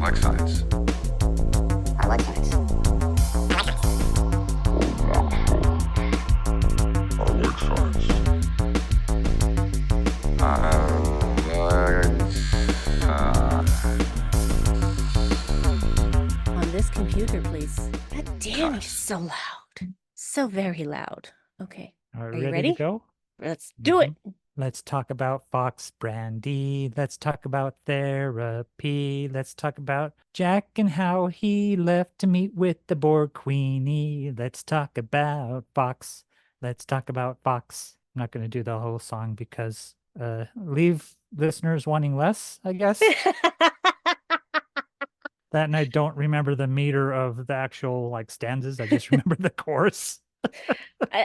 like science. I like science. I like science. On this computer, please. God damn, he's so loud. So very loud. Okay. Are you ready ready? to go? Let's do it. Let's talk about Fox Brandy. Let's talk about therapy. Let's talk about Jack and how he left to meet with the Borg Queenie. Let's talk about Fox. Let's talk about Fox. I'm not going to do the whole song because leave listeners wanting less, I guess. That and I don't remember the meter of the actual like stanzas. I just remember the chorus.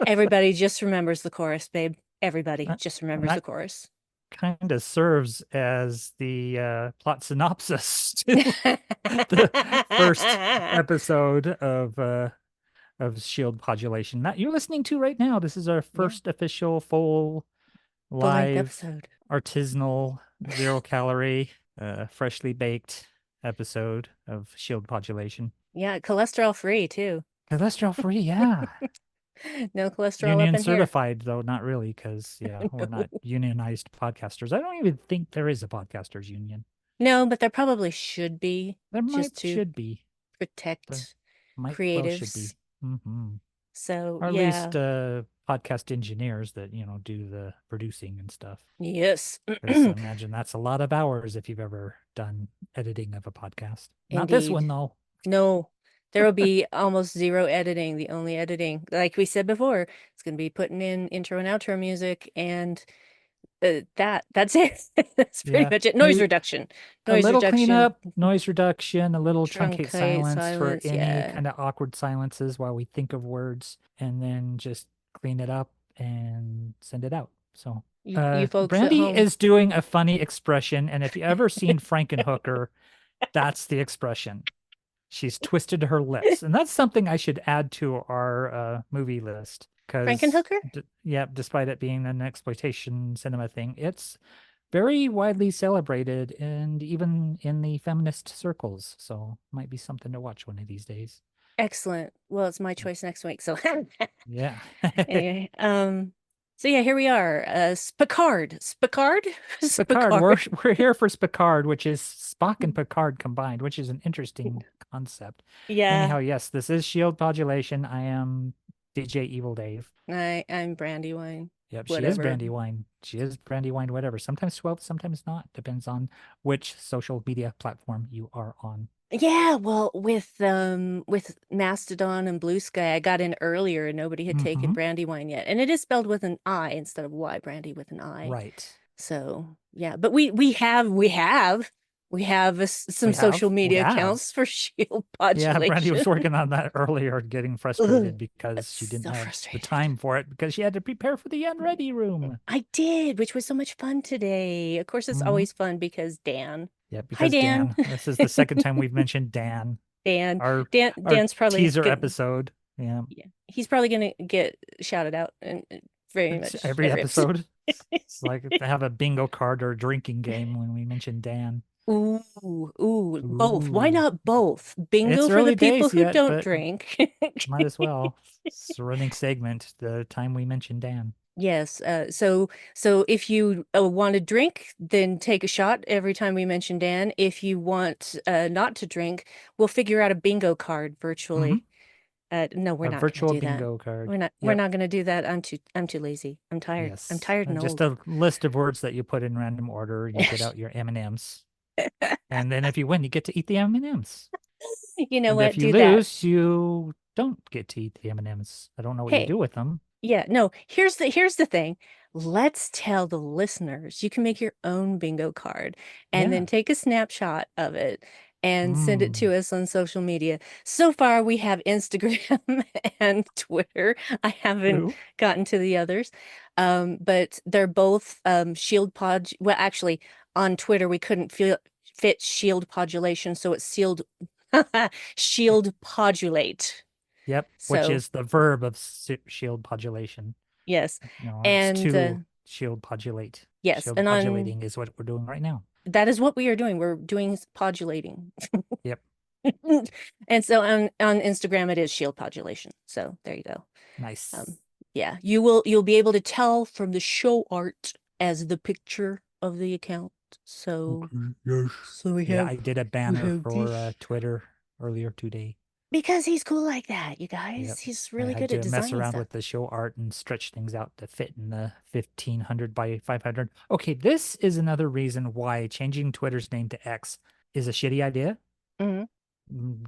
Everybody just remembers the chorus, babe. Everybody just remembers the chorus. Kind of serves as the plot synopsis to the first episode of Shield Podulation that you're listening to right now. This is our first official full live episode, artisanal 0-calorie freshly baked episode of Shield Podulation. Yeah, cholesterol free too. Cholesterol free, yeah. No cholesterol Union up in certified though, not really, because No. we're not unionized podcasters. I don't even think there is a podcasters union. No, but there probably should be. There should be. Protect Well, creatives. should be. Mm-hmm. So or at yeah. least podcast engineers that do the producing and stuff. Yes. I imagine that's a lot of hours if you've ever done editing of a podcast. Not this Indeed. one though. No, there will be almost zero editing. The only editing, like we said before, it's going to be putting in intro and outro music, and that's it. That's pretty much it. Noise reduction. A little cleanup, noise reduction, a little truncate silence for any kind of awkward silences while we think of words, and then just clean it up and send it out. So you folks Brandy at home is doing a funny expression, and if you ever seen Frankenhooker, that's the expression. She's twisted her lips, and that's something I should add to our movie list. Frankenhooker? Despite it being an exploitation cinema thing, it's very widely celebrated, and even in the feminist circles. So might be something to watch one of these days. Excellent. Well, it's my choice next week. So yeah. Anyway, so yeah, here we are. Spicard. We're here for Spicard, which is Spock and Picard combined, which is an interesting concept. Yeah. Anyhow, yes, this is Shield Podulation. I am DJ Evil Dave. I'm Brandywine. Yep, whatever. She is Brandywine. She is Brandywine, whatever. Sometimes 12, sometimes not. Depends on which social media platform you are on. Yeah, well, with Mastodon and Blue Sky, I got in earlier and nobody had taken Brandywine yet. And it is spelled with an I instead of Y, Brandy with an I. Right. So, yeah, but we have some social media accounts for Shield Podulation. Yeah, Brandy was working on that earlier, getting frustrated because she didn't have the time for it because she had to prepare for the Unready Room. I did, which was so much fun today. Of course, it's always fun because Dan. Yeah, because Hi, Dan. This is the second time we've mentioned Dan. Dan's probably teaser episode. Yeah, he's probably gonna get shouted out and very much every episode. It's like to have a bingo card or a drinking game when we mention Dan. Ooh, both. Why not both? Bingo for the people who don't drink. Might as well. It's a running segment the time we mention Dan. Yes. So if you want to drink, then take a shot every time we mention Dan. If you want not to drink, we'll figure out a bingo card virtually. No, we're not virtual gonna do bingo that. card. We're not gonna do that. I'm too lazy. I'm tired. Yes. I'm tired and just old. a list of words that you put in random order. You get out your M&Ms. And then if you win, you get to eat the M&Ms. You know what? If you lose, you don't get to eat the M&Ms. I don't know what you do with them. Yeah, no, here's the thing. Let's tell the listeners you can make your own bingo card and then take a snapshot of it and send it to us on social media. So far, we have Instagram and Twitter. I haven't gotten to the others, but they're both Shield Pod. Well, actually, on Twitter, we couldn't fit Shield Podulation, so it's Shield Podulate. Yep, which is the verb of Shield Podulation. Yes, and to Shield Podulate. Yes, Shield and Podulating is what we're doing right now. That is what we are doing. We're doing podulating. Yep. And so on Instagram it is shield podulation. So there you go. Nice. Yeah, you'll be able to tell from the show art as the picture of the account. So Okay, yes. so we Yeah, have I did a we banner have for this. Twitter earlier today. Because he's cool like that, you Yep. guys. He's I really had good at to mess designing around stuff. with the show art and stretch things out to fit in the 1500 by 500. Okay, this is another reason why changing Twitter's name to X is a shitty idea, Hmm.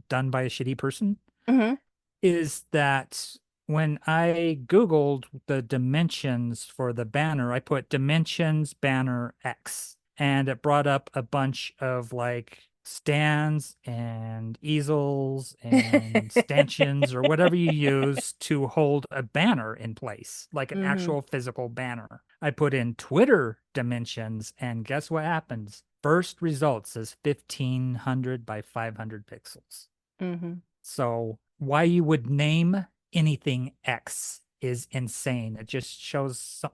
done by a shitty person, Hmm. is that when I Googled the dimensions for the banner, I put dimensions banner X, and it brought up a bunch of like stands and easels and stanchions or whatever you use to hold a banner in place, like an Hmm. actual physical banner. I put in Twitter dimensions, and guess what happens? First results is 1500 by 500 pixels. Hmm. So why you would name anything X is insane. It just shows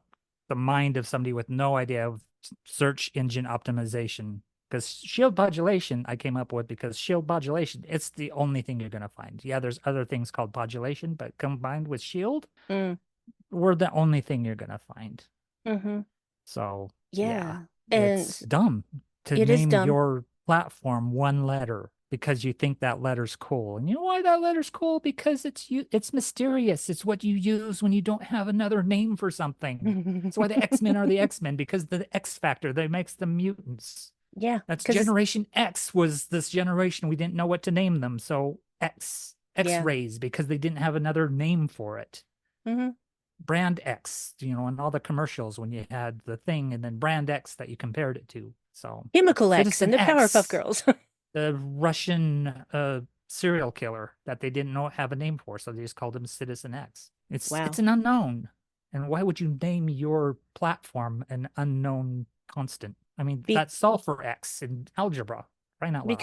the mind of somebody with no idea of search engine optimization. Because shield modulation I came up with because shield modulation, it's the only thing you're going to find. Yeah, there's other things called modulation, but combined with shield, Mm. we're the only thing you're going to find. Hmm. So yeah, Yeah. And it's dumb to it is name dumb. your platform one letter because you think that letter's cool. And you know why that letter's cool? Because it's mysterious. It's what you use when you don't have another name for something. That's why the X-Men are the X-Men, because the X factor that makes them mutants. Yeah, That's because Generation X was this generation we didn't know what to name them. So yeah. X-rays, because they didn't have another name for it. Hmm. Brand X, in all the commercials when you had the thing and then Brand X that you compared it to. So Chemical X Citizen and the Powerpuff X, Girls. the Russian serial killer that they didn't know have a name for, so they just called him Citizen X. It's Wow. an unknown. And why would you name your platform an unknown constant? I mean, Be that's solver X in algebra, crying out loud.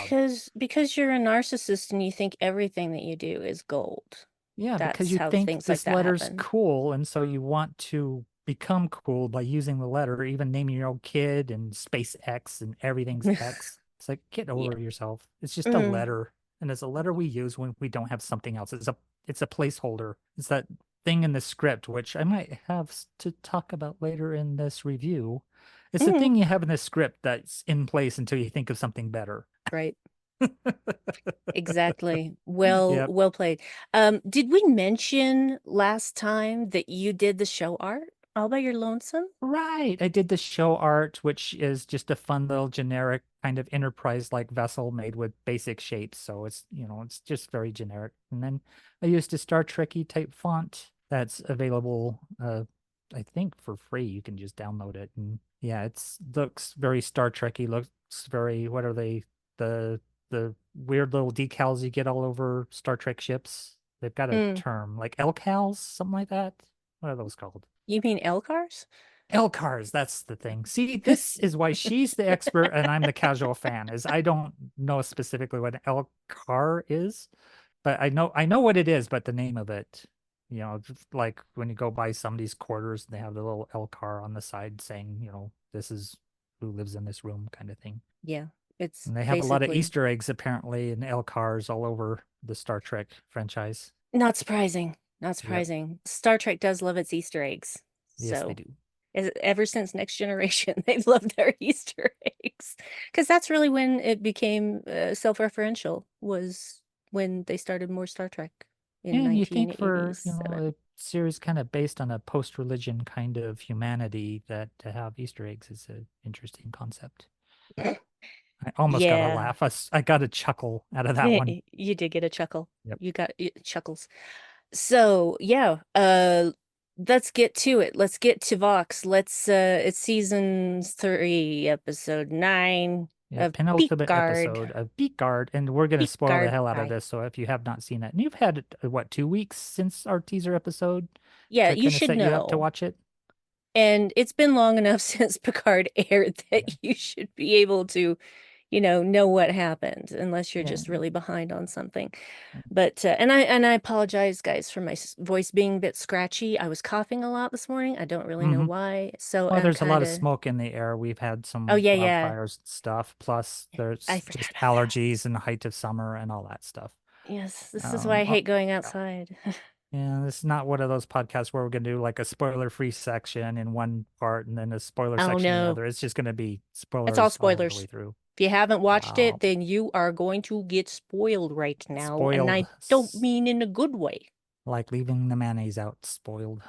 because you're a narcissist and you think everything that you do is gold. Yeah, because That's you how think things like this that letter's happen. cool, and so you want to become cool by using the letter, even naming your own kid and SpaceX and everything's X. It's like, get Yeah. over yourself. It's just a Mm. letter, and it's a letter we use when we don't have something else. It's a placeholder. It's that thing in the script, which I might have to talk about later in this review. It's the Mm. thing you have in the script that's in place until you think of something better. Right. Exactly. Well, Yep. well played. Did we mention last time that you did the show art all by your lonesome? Right. I did the show art, which is just a fun little generic kind of enterprise-like vessel made with basic shapes. So it's just very generic. And then I used a Star Trekky type font that's available, I think for free. You can just download it. And yeah, looks very Star Trekky, looks very, what are they? The weird little decals you get all over Star Trek ships. They've got a Mm. term, like LCALs, something like that. What are those called? You mean Elcars? L-cars, that's the thing. See, this is why she's the expert and I'm the casual fan, is I don't know specifically what an L-car is, but I know what it is, but the name of it, just like when you go buy somebody's quarters, they have the little L-car on the side saying, this is who lives in this room kind of thing. Yeah, it's And they have a lot of basically Easter eggs apparently in L-cars all over the Star Trek franchise. not surprising. Not Yep. surprising. Star Trek does love its Easter eggs. Yes, they So do. ever since Next Generation, they've loved their Easter eggs because that's really when it became self-referential, was when they started more Star Trek in And you think for, 1987. a series kind of based on a post-religion kind of humanity, that to have Easter eggs is an interesting concept. I almost got a Yeah, laugh. I got a chuckle out of that one. you did get a chuckle. Yep. You got chuckles. So yeah, let's get to it. Let's get to Vox. It's season 3, episode 9 Yeah, of penultimate Picard. episode of Beat Guard, and we're going to spoil the Picard hell out of Prime. this. So if you have not seen it, and you've had, what, 2 weeks since our teaser episode Yeah, to you kind of should set you up to know. watch it? And it's been long enough since Picard aired that Yeah. you should be able to know what happened unless you're Yeah. just really behind on something. But and I apologize, guys, for my voice being a bit scratchy. I was coughing a lot this morning. I don't really know Mhm. why. So Well, I'm there's a lot kind of of. smoke in the air. We've had Oh some yeah, yeah. wildfires and stuff. Plus, I there's forgot just about that. allergies and height of summer and all that stuff. Yes, this is why I Um, uh, hate going yeah. outside. Yeah, it's not one of those podcasts where we're going to do like a spoiler-free section in one part and then a spoiler Oh section in the no, other. It's just going to be it's all spoilers all the way spoilers. through. If you haven't watched it, Wow. then you are going to get spoiled right now, and Spoiled. I don't mean in a good way. Like leaving the mayonnaise out spoiled.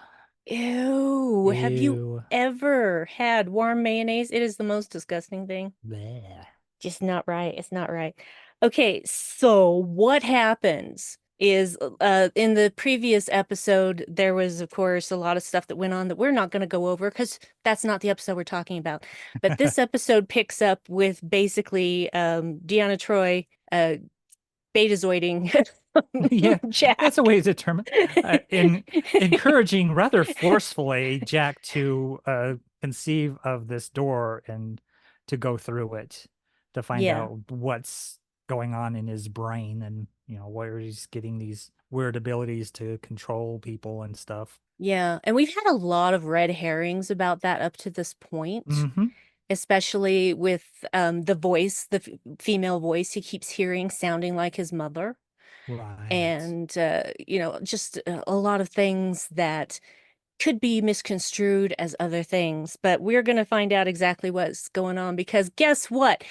Ew, have you Ew. ever had warm mayonnaise? It is the most disgusting thing. Bleh. Just not right. It's not right. Okay, so what happens is in the previous episode, there was, of course, a lot of stuff that went on that we're not going to go over because that's not the episode we're talking about. But this episode picks up with basically Deanna Troy betazoiding Yeah, that's a Jack. way to determine. In encouraging rather forcefully Jack to conceive of this door and to go through it to find Yeah. out what's going on in his brain and where he's getting these weird abilities to control people and stuff. Yeah. And we've had a lot of red herrings about that up to this point, Mm-hmm. especially with the voice, the female voice he keeps hearing sounding like his mother. Right. And, just a lot of things that could be misconstrued as other things. But we're going to find out exactly what's going on because guess what?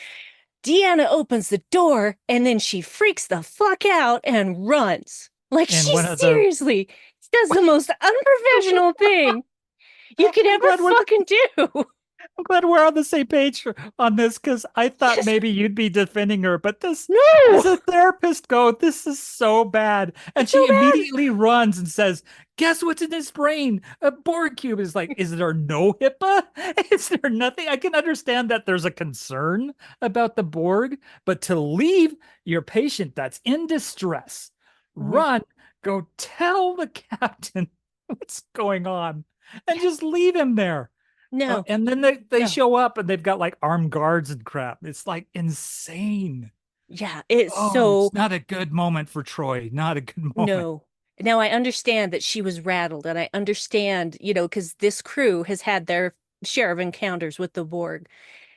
Deanna opens the door and then she freaks the fuck out and runs. Like And she one of the seriously does the most unprofessional thing you could I'm ever glad we're fucking do. I'm glad we're on the same page on this because I thought Just maybe you'd be defending her, but this, no, as a therapist, go, this is so bad. And it's so she bad. immediately runs and says, "Guess what's in his brain? A Borg cube." Is like, is there no HIPAA? Is there nothing? I can understand that there's a concern about the Borg, but to leave your patient that's in distress, Mhm. run, go tell the captain what's going on, and just leave him there. No, And then they no. show up and they've got like armed guards and crap. It's like insane. Yeah, it's Oh, so it's not a good moment for Troy. Not a good moment. no. Now I understand that she was rattled, and I understand, because this crew has had their share of encounters with the Borg,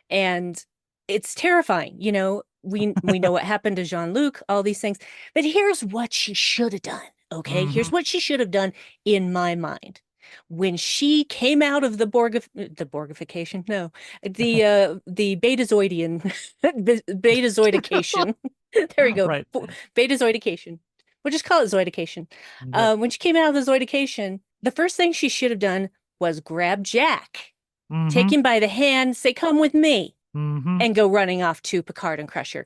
and it's terrifying. We know what happened to Jean-Luc, all these things, but here's what she should have done. Okay, Hmm. here's what she should have done in my mind. When she came out of the Borgification, no, the Betazoidian, Betazoidication. There we go, Right. Betazoidication. We'll just call it Zoidication. Yep. When she came out of the Zoidication, the first thing she should have done was grab Jack, take Hmm. him by the hand, say, "Come with me," Hmm. and go running off to Picard and Crusher.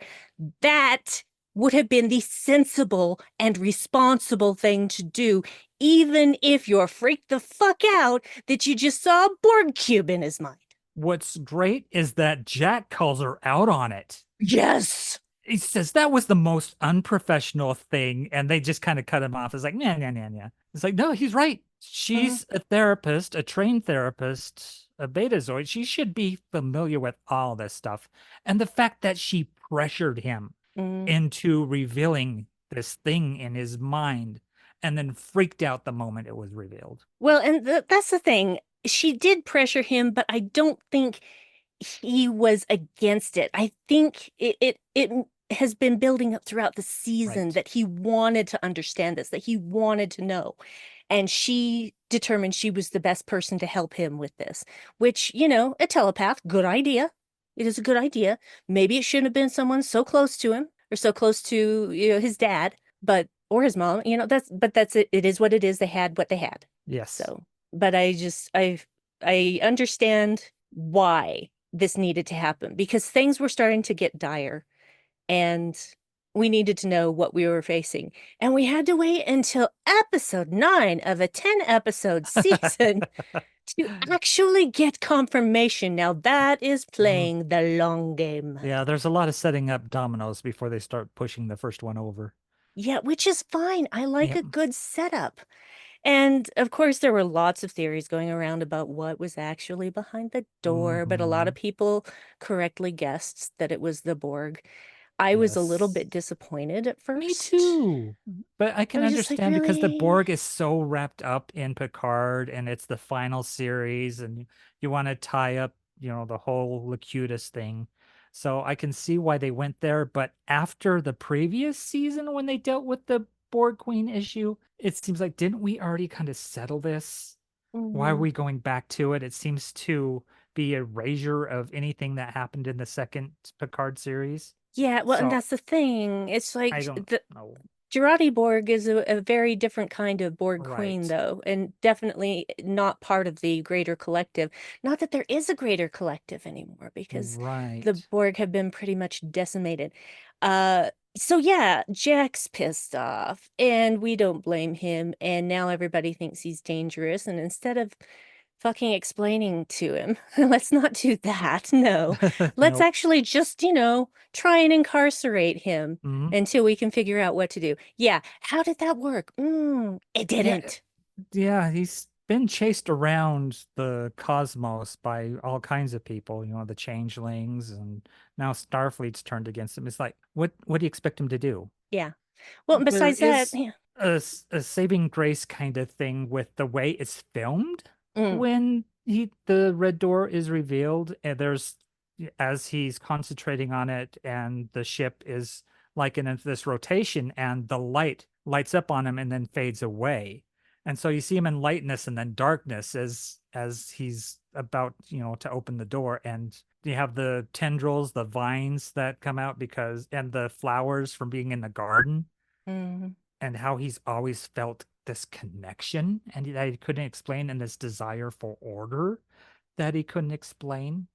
That would have been the sensible and responsible thing to do, even if you're freaked the fuck out that you just saw a Borg cube in his mind. What's great is that Jack calls her out on it. Yes. He says that was the most unprofessional thing, and they just kind of cut him off. It's like, nah, nah, nah, nah. It's like, no, he's right. Mhm. She's a therapist, a trained therapist, a betazoid. She should be familiar with all this stuff. And the fact that she pressured him Mm. into revealing this thing in his mind and then freaked out the moment it was revealed. Well, and that's the thing. She did pressure him, but I don't think he was against it. I think it has been building up throughout the season Right. that he wanted to understand this, that he wanted to know. And she determined she was the best person to help him with this, which, a telepath, good idea. It is a good idea. Maybe it shouldn't have been someone so close to him or so close to, his dad, but or his mom, that's it. It is what it is. They had what they had. Yes. So, but I understand why this needed to happen because things were starting to get dire and we needed to know what we were facing. And we had to wait until episode 9 of a 10 episode season to actually get confirmation. Now that is Mm. playing the long game. Yeah, there's a lot of setting up dominoes before they start pushing the first one over. Yeah, which is fine. I like Yep. a good setup. And of course, there were lots of theories going around about what was actually behind the door, but a lot of Hmm. people correctly guessed that it was the Borg. I was a little Yes. bit disappointed at Me first. too. But I I can was just like, understand because the really? Borg is so wrapped up in Picard and it's the final series and you want to tie up, the whole Locutus thing. So I can see why they went there. But after the previous season, when they dealt with the Borg Queen issue, it seems like, didn't we already kind of settle this? Why are Mhm. we going back to it? It seems to be a erasure of anything that happened in the second Picard series. Yeah, well, and So that's the thing. It's I like don't the know. Girardi Borg is a very different kind of Borg queen, Right. though, and definitely not part of the greater collective. Not that there is a greater collective anymore, because the Right. Borg have been pretty much decimated. Uh, so yeah, Jack's pissed off, and we don't blame him, and now everybody thinks he's dangerous, and instead of fucking explaining to him, let's not do that. No, let's Nope. actually just, try and incarcerate him Mhm. until we can figure out what to do. Yeah, how did that work? It Yeah, didn't. yeah, he's been chased around the cosmos by all kinds of people, the changelings, and now Starfleet's turned against him. It's like, what do you expect him to do? Yeah. Well, and There besides that, is yeah. a saving grace kind of thing with the way it's filmed Mm, when the red door is revealed, and there's as he's concentrating on it, and the ship is like in this rotation, and the light lights up on him and then fades away. And so you see him in lightness and then darkness as he's about, to open the door, and you have the tendrils, the vines that come out and the flowers from being in the garden, mm. and how he's always felt this connection and that he couldn't explain, and this desire for order that he couldn't explain,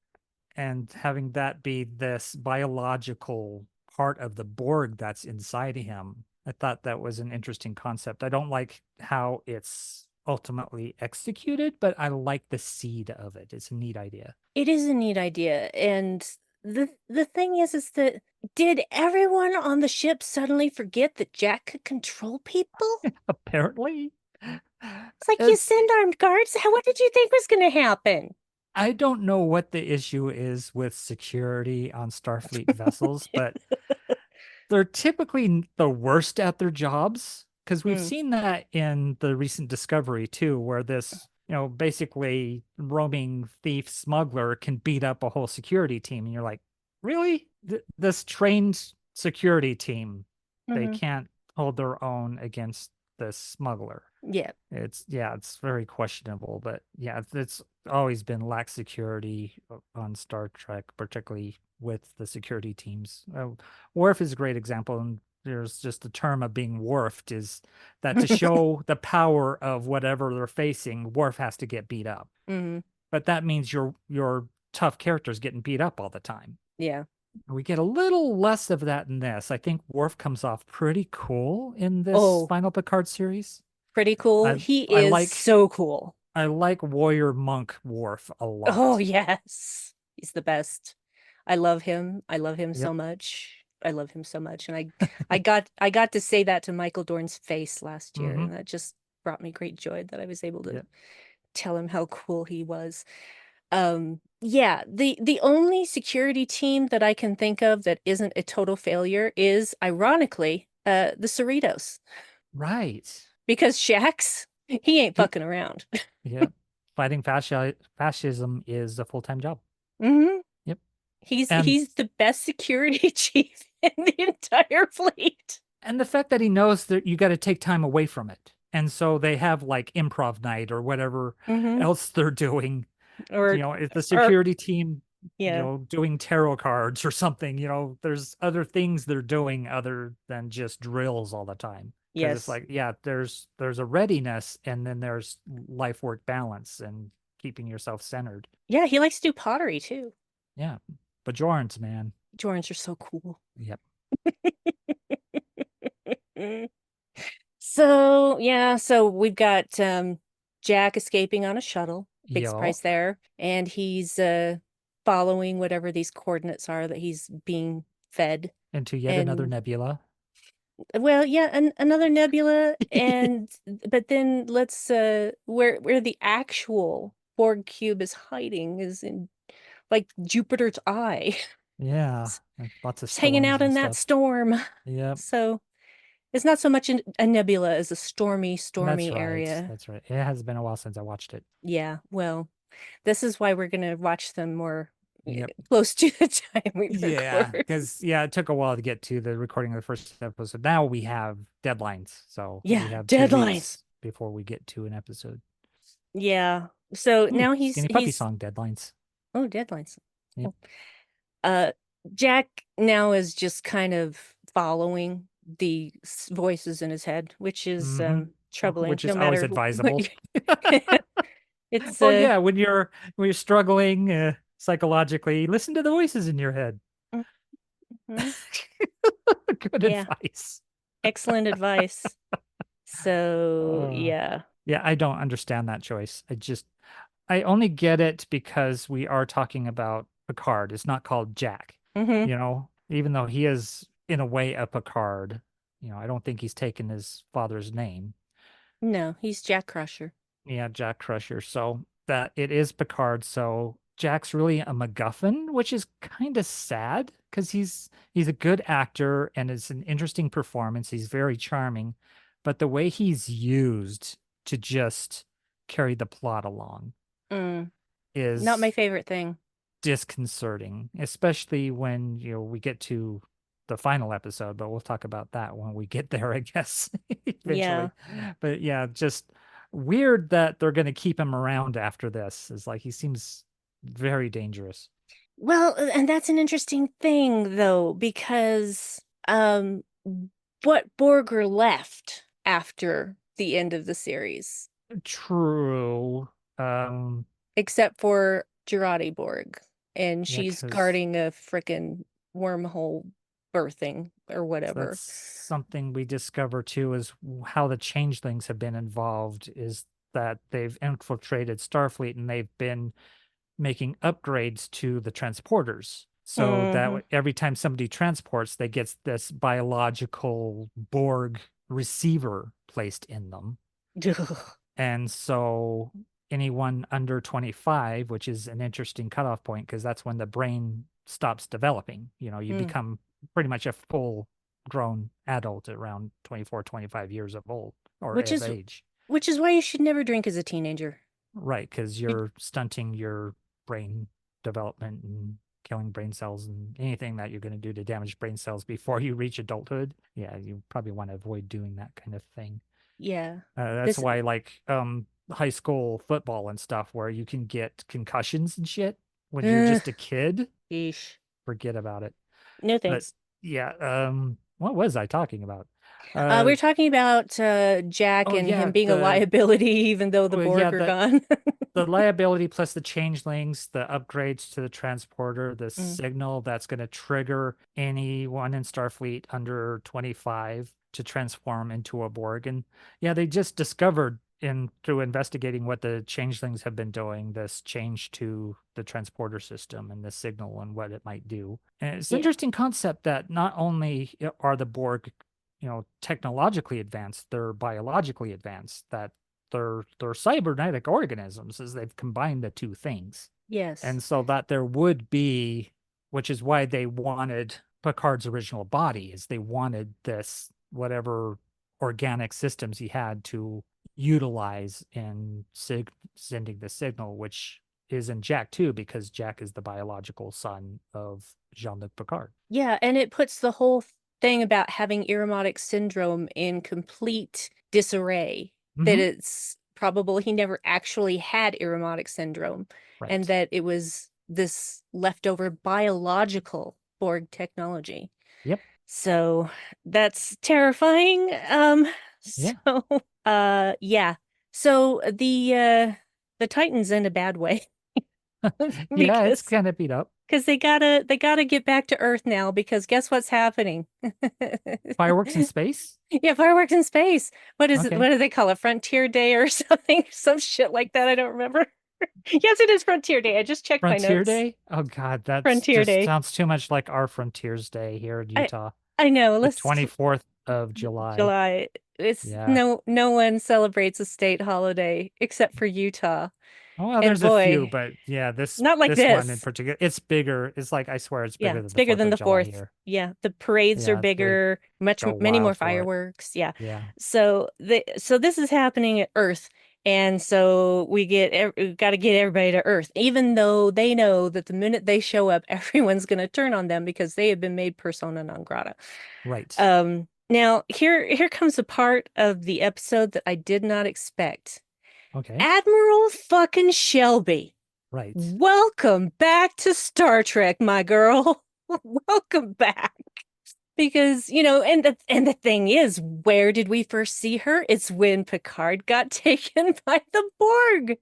and having that be this biological part of the Borg that's inside him. I thought that was an interesting concept. I don't like how it's ultimately executed, but I like the seed of it. It's a neat idea. It is a neat idea. And the thing is that did everyone on the ship suddenly forget that Jack could control people? Apparently, It's like you it's send armed guards. What did you think was going to happen? I don't know what the issue is with security on Starfleet vessels, but they're typically the worst at their jobs, because we've Mm, seen that in the recent Discovery too, where this, basically roaming thief smuggler can beat up a whole security team. And you're like, really? This trained security team, they hmm. can't hold their own against this smuggler. Yeah. It's very questionable, but yeah, it's always been lax security on Star Trek, particularly with the security teams. Worf is a great example, and there's just the term of being Worfed is that to show the power of whatever they're facing, Worf has to get beat up. Hmm. But that means your tough characters getting beat up all the time. Yeah. We get a little less of that in this. I think Worf comes off pretty cool in this Oh, final Picard series. pretty cool. I He I is like so cool. I like Warrior Monk Worf a Oh, lot. yes. He's the best. I love him. I love him so Yep. much. I love him so much. And I got to say that to Michael Dorn's face last year, Mm-hmm. and that just brought me great joy that I was able to Yep. tell him how cool he was. Yeah, the only security team that I can think of that isn't a total failure is ironically the Cerritos, Right. because Shax, he ain't He, fucking around. yep. Fighting fascism is a full-time job. Hmm. Yep. He's And he's the best security chief in the entire fleet. and the fact that he knows that you got to take time away from it. And so they have like improv night or whatever Hmm. else they're doing. Or If the or security team, yeah, doing tarot cards or something, there's other things they're doing other than just drills all the time. Because it's yes. like, yeah, there's a readiness, and then there's life work balance and keeping yourself centered. Yeah, he likes to do pottery too. Yeah. Bajorans, man. Jorans are so cool. Yep. So, yeah, so we've got Jack escaping on a shuttle, big surprise Yup. there, and he's following whatever these coordinates are that he's being fed. Into yet another And nebula. Well, yeah, another nebula, and but then let's where the actual Borg cube is hiding is in like Jupiter's eye. Yeah, and lots of It's hanging storms out and in that stuff. storm. Yep. So it's not so much a nebula as a That's stormy right. area. That's right. It has been a while since I watched it. Yeah, well, this is why we're gonna watch them more Yep. close to the time we Yeah, record. because it took a while to get to the recording of the first episode. Now we have deadlines, so we Yeah, have 2 weeks deadlines. before we get to an episode. Yeah. So Ooh, now Skinny Puppy he's song deadlines. oh, deadlines. Yep. Oh. Uh, Jack now is just kind of following the voices in his head, which is Mm-hmm. troubling Which no is always matter what advisable. it's Well, yeah, when you're struggling psychologically, listen to the voices in your head. mhm. Good Yeah, advice. excellent advice. So, Uh, yeah. yeah, I don't understand that choice. I only get it because we are talking about Picard. It's not called Jack, Hmm. even though he is in a way a Picard. I don't think he's taken his father's name. No, he's Jack Crusher. Yeah, Jack Crusher. So that it is Picard. So Jack's really a MacGuffin, which is kind of sad because he's a good actor and it's an interesting performance. He's very charming, but the way he's used to just carry the plot along Mm, not my is favorite thing. disconcerting, especially when, we get to the final episode, but we'll talk about that when we get there, I guess, Yeah. eventually. But yeah, just weird that they're going to keep him around after this. Is like he seems very dangerous. Well, and that's an interesting thing though, because what Borger left after the end of the series, True. Um, except for Girardi Borg, and yeah, she's because guarding a frickin' wormhole birthing or that's whatever. something we discover too is how the changelings have been involved is that they've infiltrated Starfleet and they've been making upgrades to the transporters so that Hmm. every time somebody transports, they get this biological Borg receiver placed in them. And so anyone under 25, which is an interesting cutoff point because that's when the brain stops developing. You Mm. become pretty much a full grown adult at around 24, 25 years of old or Which of is age. which is why you should never drink as a teenager. Right, because You- you're stunting your brain development and killing brain cells and anything that you're going to do to damage brain cells before you reach adulthood. Yeah, you probably want to avoid doing that kind of thing. Yeah. That's This why, like, high school football and stuff, where you can get concussions and shit when you're Ugh, just a kid, yeesh. forget about it. No But thanks. yeah, what was I talking about? We're talking about Jack Oh and him yeah, being a liability even though the well, yeah, Borg are gone. the liability plus the changelings, the upgrades to the transporter, the Mm, signal that's going to trigger anyone in Starfleet under 25 to transform into a Borg. And yeah, they just discovered through investigating what the changelings have been doing, this change to the transporter system and the signal and what it might do. And it's an yeah. interesting concept that not only are the Borg, technologically advanced, they're biologically advanced, that they're cybernetic organisms as they've combined the two things. Yes. And so that there would be, which is why they wanted Picard's original body, is they wanted this whatever organic systems he had to utilize in sending the signal, which is in Jack too, because Jack is the biological son of Jean-Luc Picard. Yeah, and it puts the whole thing about having Irumodic syndrome in complete disarray. That Mm-hmm. it's probable he never actually had Irumodic syndrome, and Right. that it was this leftover biological Borg technology. Yep. So that's terrifying. Yeah. So yeah. So the Titans in a bad way Yeah, it's because kind of beat up. they gotta get back to Earth now because guess what's happening? Fireworks in space? Yeah, fireworks in space. What is it? Okay. What do they call it? Frontier Day or something? Some shit like that. I don't remember. Yes, it is Frontier Day. I just checked my Frontier notes. Day? Oh God, that's Frontier just Day. sounds too much like our Frontiers Day here in I Utah. I know. The Let's 24th of July. July. It's Yeah. no one celebrates a state holiday except for Utah. Oh, well, And there's a few, boy, but yeah, not like this one in this. particular, it's bigger. It's like, I swear it's Yeah, bigger than it's the bigger 4th than of the July 4th. here. Yeah, the parades are Yeah, they bigger, much go many more wild for it. fireworks. Yeah. Yeah. So this is happening at Earth. And so we got to get everybody to Earth, even though they know that the minute they show up, everyone's going to turn on them because they have been made persona non grata. Right. Now here comes a part of the episode that I did not expect. Okay. Admiral fucking Shelby. Right. Welcome back to Star Trek, my girl. Welcome back. Because, and the thing is, where did we first see her? It's when Picard got taken by the Borg.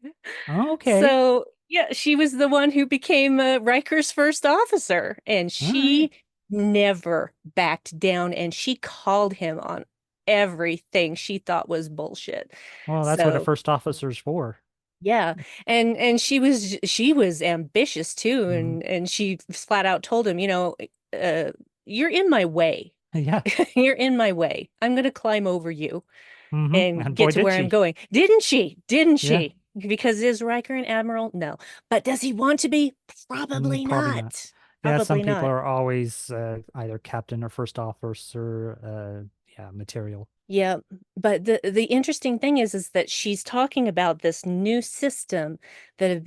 Okay. So, yeah, she was the one who became Riker's first officer, and All right. she never backed down, and she called him on everything she thought was bullshit. Well, that's what a So, first officer's for. yeah, and she was ambitious too, Hmm. and she flat out told him, uh, you're in my way. Yeah. You're in my way. I'm gonna climb over you and And get boy, to did where I'm she. going. Didn't she? Didn't Yeah. she? Because is Riker an admiral? No. But does he want to be? Probably Probably not. not. Yeah, some Probably people not. are always either captain or first officer, yeah, material. Yeah, but the interesting thing is that she's talking about this new system that's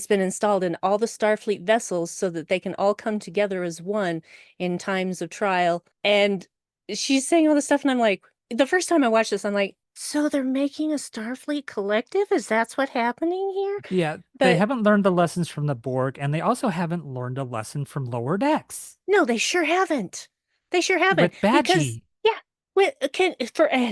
been installed in all the Starfleet vessels so that they can all come together as one in times of trial. And she's saying all this stuff, and I'm like, the first time I watched this, I'm like, so they're making a Starfleet collective? Is that's what happening here? Yeah, they But haven't learned the lessons from the Borg, and they also haven't learned a lesson from Lower Decks no, they sure haven't. They sure haven't with because Badgie. yeah, can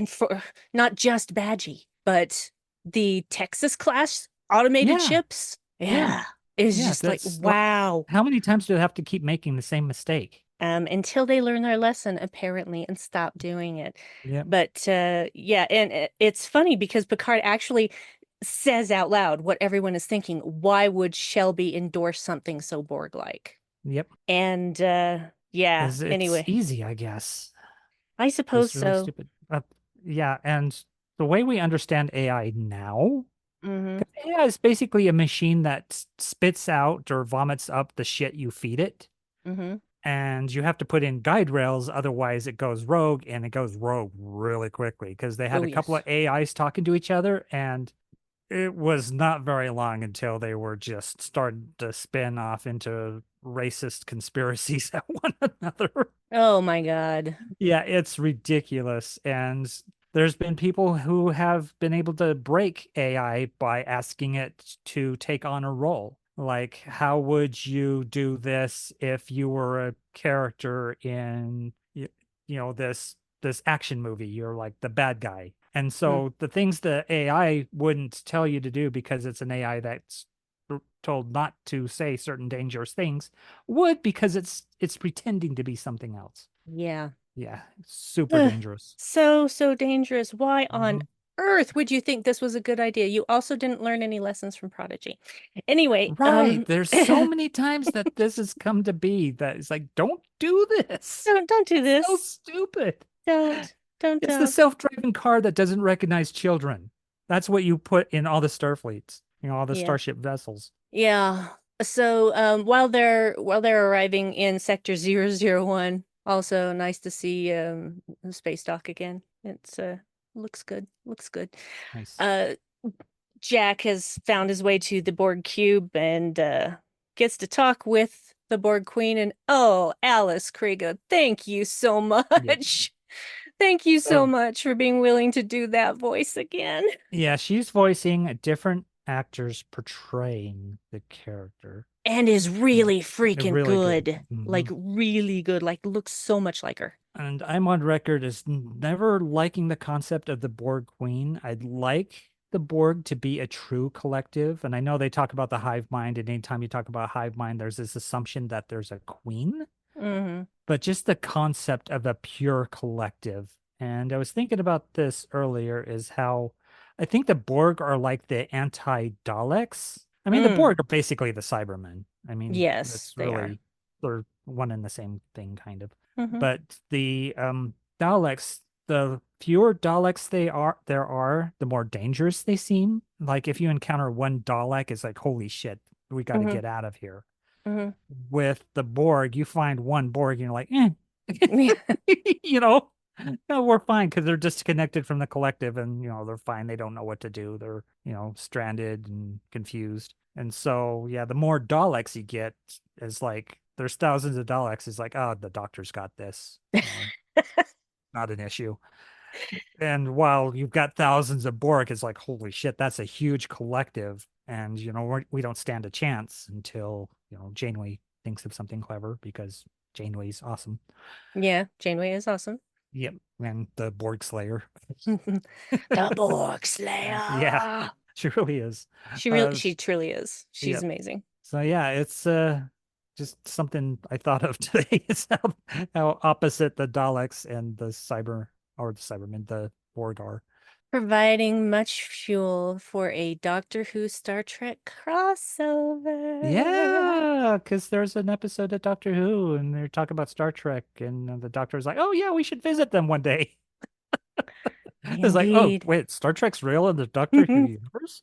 for not just Badgie, but the Texas class automated Yeah, ships. yeah, Yeah, is yeah. just like That's like, wow. how many times do they have to keep making the same mistake? Until they learn their lesson, apparently, and stop doing it. Yep, But yeah, and it's funny because Picard actually says out loud what everyone is thinking. Why would Shelby endorse something so Borg-like? yep. And yeah, Because it's anyway, easy, I guess. I suppose Just really so. stupid. Yeah, and the way we understand AI now, Mm-hmm. 'cause AI is basically a machine that spits out or vomits up the shit you feed it. Mm-hmm. And you have to put in guide rails, otherwise it goes rogue, and it goes rogue really quickly because they had Oh, a couple yes. of AIs talking to each other, and it was not very long until they were just starting to spin off into racist conspiracies at one another. Oh my God. Yeah, it's ridiculous. And there's been people who have been able to break AI by asking it to take on a role. Like, how would you do this if you were a character in, this action movie? You're like the bad guy. And Hmm. so the things the AI wouldn't tell you to do because it's an AI that's told not to say certain dangerous things would, because it's pretending to be something else. Yeah. Yeah, super Ugh. dangerous. So dangerous. Why on Hmm. earth would you think this was a good idea? You also didn't learn any lessons from Prodigy. Anyway, Right. There's so many times that this has come to be that it's like, don't do this. don't do It's so this. stupid. It's the Don't. self-driving car that doesn't recognize children. That's what you put in all the Starfleets, all the Yeah. Starship vessels. Yeah. So while they're arriving in Sector 001, also nice to see the space dock again. It's looks good. Looks good. Nice. Uh Jack has found his way to the Borg cube and gets to talk with the Borg Queen, and oh, Alice Krieger, thank you so Yeah. much. Thank you so So, much for being willing to do that voice again. yeah, she's voicing different actors portraying the character. And is really They're freaking really good. good. Like really good. Like looks so much like her. And I'm on record as never liking the concept of the Borg Queen. I'd like the Borg to be a true collective. And I know they talk about the hive mind, and anytime you talk about hive mind, there's this assumption that there's a queen, Hmm. but just the concept of a pure collective. And I was thinking about this earlier, is how I think the Borg are like the anti-Daleks. I mean, the Mm. Borg are basically the Cybermen. I mean, Yes, that's they are. really, they're one and the same thing, kind of. Hmm. But the Daleks, the fewer Daleks there are, the more dangerous they seem. Like if you encounter one Dalek, it's like, holy shit, we got to Hmm. get out of here. Hmm. With the Borg, you find one Borg and you're like, eh. Yeah. You know, no, we're fine because they're disconnected from the collective and, they're fine. They don't know what to do. They're, stranded and confused. And so, yeah, the more Daleks you get is like, there's thousands of Daleks. It's like, oh, the doctor's got this. Not an issue. And while you've got thousands of Borg, it's like, holy shit, that's a huge collective. And, we don't stand a chance until, Janeway thinks of something clever because Janeway's awesome. Yeah, Janeway is awesome. Yep. And the Borg Slayer. The Borg Yeah, Slayer. she really is. She truly is. She's Yep. amazing. So yeah, it's just something I thought of today is how opposite the Daleks and the Cybermen, the Borg are. Providing much fuel for a Doctor Who Star Trek crossover. Yeah, because there's an episode of Doctor Who and they're talking about Star Trek, and the Doctor's like, "Oh yeah, we should visit them one day." It's like, "Oh Indeed. wait, Star Trek's real in the Doctor Who universe?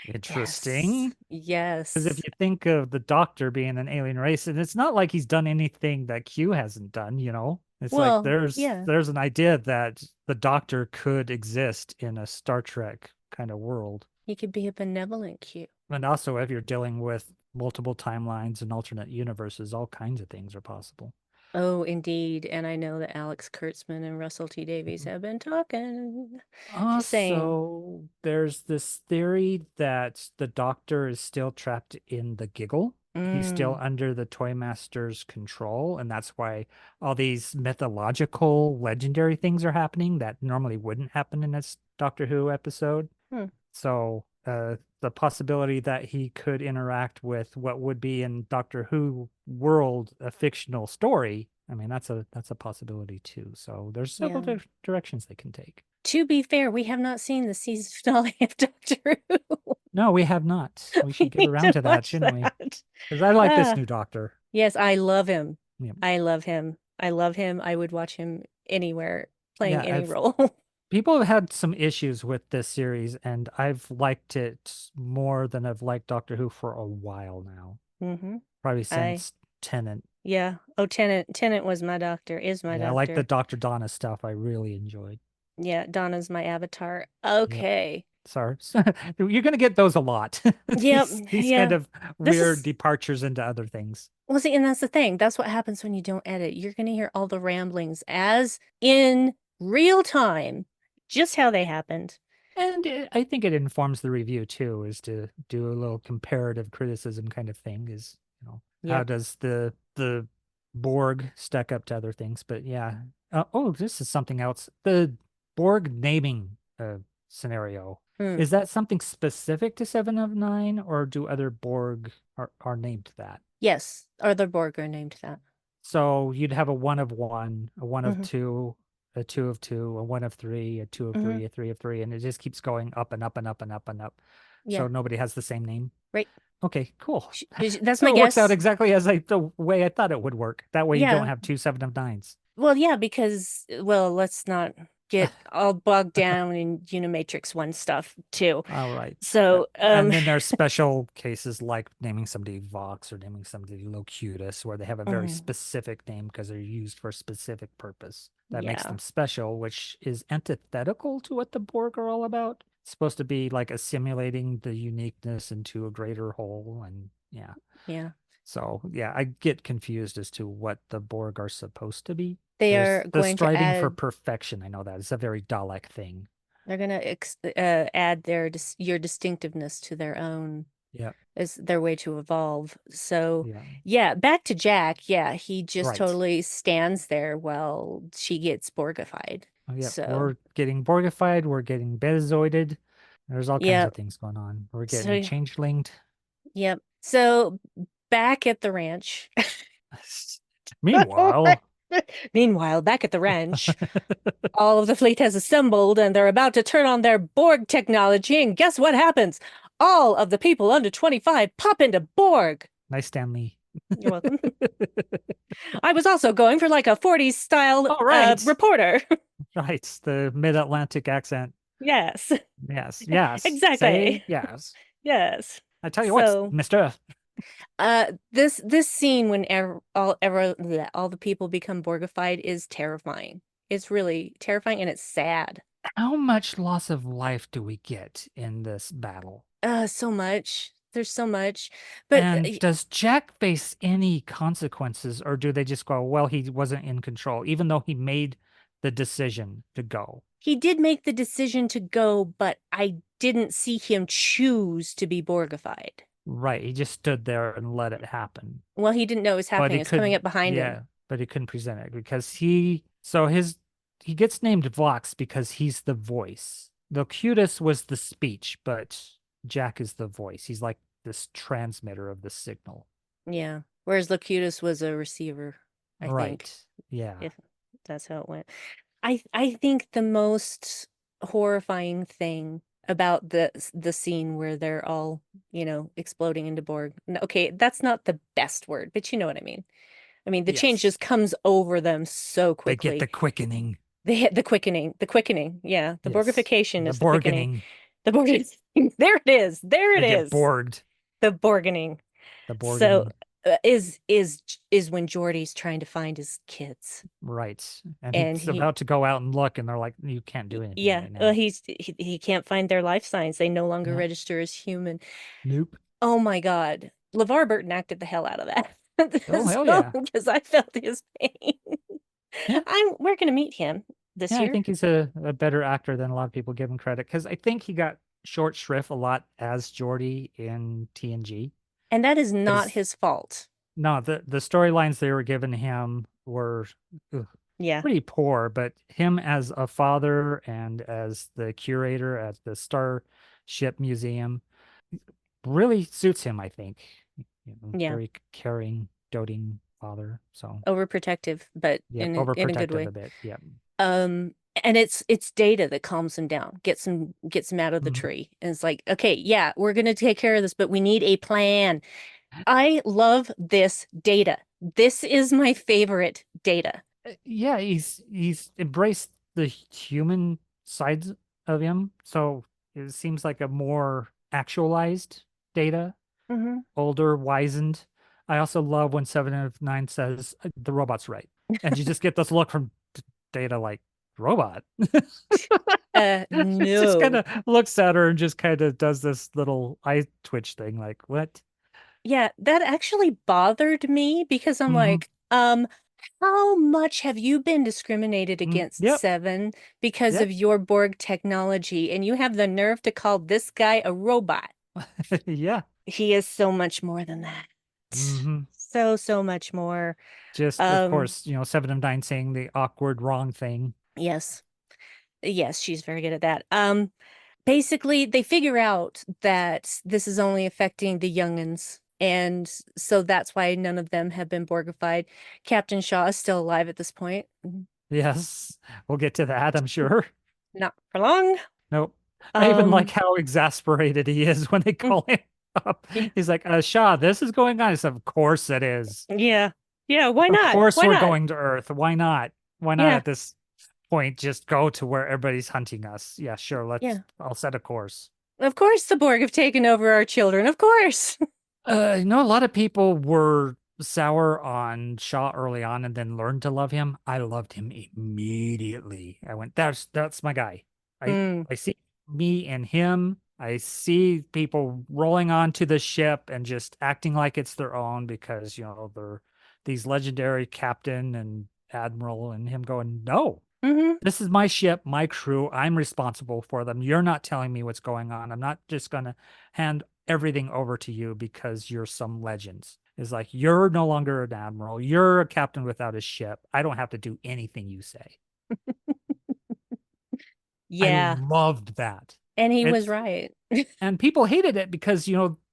Yes. Interesting." Because if Yes. you think of the Doctor being an alien race, and it's not like he's done anything that Q hasn't done, It's like Well, there's yeah. there's an idea that the Doctor could exist in a Star Trek kind of world. He could be a benevolent Q. And also, if you're dealing with multiple timelines and alternate universes, all kinds of things are possible. Oh, indeed. And I know that Alex Kurtzman and Russell T Davies Mhm. have been talking. Just saying. Also, there's this theory that the Doctor is still trapped in the Giggle. He's still Mm, under the Toy Master's control, and that's why all these mythological, legendary things are happening that normally wouldn't happen in this Doctor Who episode. hmm. So, the possibility that he could interact with what would be in Doctor Who world a fictional story, I mean, that's a possibility too. So there's several Yeah. directions they can take. To be fair, we have not seen the season finale of Doctor Who. No, we have not. We We should get need around to to that, watch shouldn't we? that. Because I like this Ah, new Doctor. yes, I love him. Yeah, I love him. I love him. I would watch him anywhere, playing yeah. any I've role. People have had some issues with this series, and I've liked it more than I've liked Doctor Who for a while now. Hmm. Probably I since Tennant. Yeah. Oh, Tennant was my doctor, is my Yeah, I like the doctor. Dr. Donna stuff. I really enjoyed. Yeah, Donna's my avatar. Yep. Okay. Sorry. You're gonna get those a lot. Yep. These kind Yeah. of This weird is departures into other things. Well, see, and that's the thing. That's what happens when you don't edit. You're going to hear all the ramblings as in real time, just how they happened. And I think it informs the review too, is to do a little comparative criticism kind of thing. Is how Yep. does the Borg stack up to other things? But yeah. Oh, this is something else. The Borg naming scenario. Hmm. Is that something specific to Seven of Nine, or do other Borg are named that? Yes, Arthur Borg are named that. So you'd have a one of one, a one of Hmm. two, a two of two, a one of three, a two of Hmm. three, a three of three, and it just keeps going up and up and up and up and up. So Yeah, nobody has the same name. right. Okay, cool. That's So my it works out guess. exactly as the way I thought it would work. That way you don't Yeah. have two seven of nines. Well, yeah, because, well, let's not get all bogged down in Unimatrix 1 stuff too. All right. So, And then there's special cases like naming somebody Vox or naming somebody Locutus, where they have a very mhm, specific name because they're used for a specific purpose. That makes yeah, them special, which is antithetical to what the Borg are all about. It's supposed to be like assimilating the uniqueness into a greater whole. And yeah. yeah. So yeah, I get confused as to what the Borg are supposed to be. They There's are the going to striving for add perfection. I know that. It's a very Dalek thing. They're gonna add your distinctiveness to their own Yeah. as their way to evolve. So, Yeah. yeah, back to Jack. Yeah, he just Right. totally stands there while she gets Borgified. Oh, yep. So, We're getting Borgified. We're getting Betazoided. There's all kinds yeah. of things going on. We're getting So, changelinged. yep. So, back at the ranch. Meanwhile, Meanwhile, back at the ranch, all of the fleet has assembled and they're about to turn on their Borg technology. And guess what happens? All of the people under 25 pop into Borg. nice Stanley You're welcome. I was also going for like a 40s style All right. reporter. Right. The mid-Atlantic accent. Yes, Yes. Yes. exactly. Say yes. Yes. I tell you what, So, mister. this scene when all the people become Borgified is terrifying. It's really terrifying and it's sad. How much loss of life do we get in this battle? So much. There's so much. But And does Jack face any consequences, or do they just go, well, he wasn't in control, even though he made the decision to go? he did make the decision to go, but I didn't see him choose to be Borgified. Right. He just stood there and let it happen. Well, he didn't know it was But happening. he It was coming could, up behind him. yeah, but he couldn't present it because he gets named Vox because he's the voice. Locutus was the speech, but Jack is the voice. He's like this transmitter of the signal. Yeah. Whereas Locutus was a receiver, I think, Right. Yeah. if that's how it went. I think the most horrifying thing about the scene where they're all, exploding into Borg. Okay, that's not the best word, but you know what I mean. I mean, the change Yes. just comes over them so They get quickly. the quickening. They hit the quickening. Yeah, the Yes. Borgification The is the quickening. Borgening. The Borgening. There it is. There it They get is. borged. The Borgening. The So Borgening. is when Geordi's trying to find his kids, Right. And and he's about to go out and look, and they're like, you can't do anything yeah, right well, now. he can't find their life signs. They no longer Yeah. register as human. Nope. Oh my God, LeVar Burton acted the hell out of that. Oh, hell So, yeah. because I felt his pain. Yeah. We're gonna meet him this Yeah, I year, think he's a better actor than a lot of people give him credit because I think he got short shrift a lot as Geordi in TNG. and that is not Because his fault. no, the storylines they were giving him were ugh, Yeah, pretty poor, but him as a father and as the curator at the Starship Museum really suits him, I think. yeah, Very caring, doting father. So, overprotective, but yep, in a good overprotective way. a bit. Yep. Um, and it's Data that calms him down, gets him out of the Mhm. tree, and it's like, okay, yeah, we're gonna take care of this, but we need a plan. I love this Data. This is my favorite Data. Yeah, he's embraced the human sides of him, so it seems like a more actualized Data, Hmm. older, wizened. I also love when Seven of Nine says the robot's right, and you just get this look from Data like robot. Just kind No. of looks at her and just kind of does this little eye twitch thing, like what? Yeah, that actually bothered me because I'm Hmm. like, how much have you been discriminated against, Yep. Seven, because Yep. of your Borg technology, and you have the nerve to call this guy a robot? Yeah. He is so much more than that. Hmm. So much more. Just, of Um, course, Seven of Nine saying the awkward wrong thing. yes. Yes, she's very good at that. Basically, they figure out that this is only affecting the youngins, and so that's why none of them have been Borgified. Captain Shaw is still alive at this point. Yes, we'll get to that, I'm sure. Not for long. Nope. I even like Um, how exasperated he is when they mm, call him up. yeah, He's like, Shaw, this is going on. I said, of course it is. yeah, yeah. Why Of not? course Why we're not? going to Earth. Why not? Why not Yeah, at this point just go to where everybody's hunting us? Yeah, sure. yeah. I'll set a course. Of course, the Borg have taken over our children. Of course. A lot of people were sour on Shaw early on and then learned to love him. I loved him immediately. I went, that's my guy. I Mm, I see me and him. I see people rolling onto the ship and just acting like it's their own because, they're these legendary captain and admiral and him going, no, hmm. this is my ship, my crew. I'm responsible for them. You're not telling me what's going on. I'm not just going to hand everything over to you because you're some legends. It's like, you're no longer an admiral. You're a captain without a ship. I don't have to do anything you say. I Yeah, loved that. and he was It's right. And people hated it because,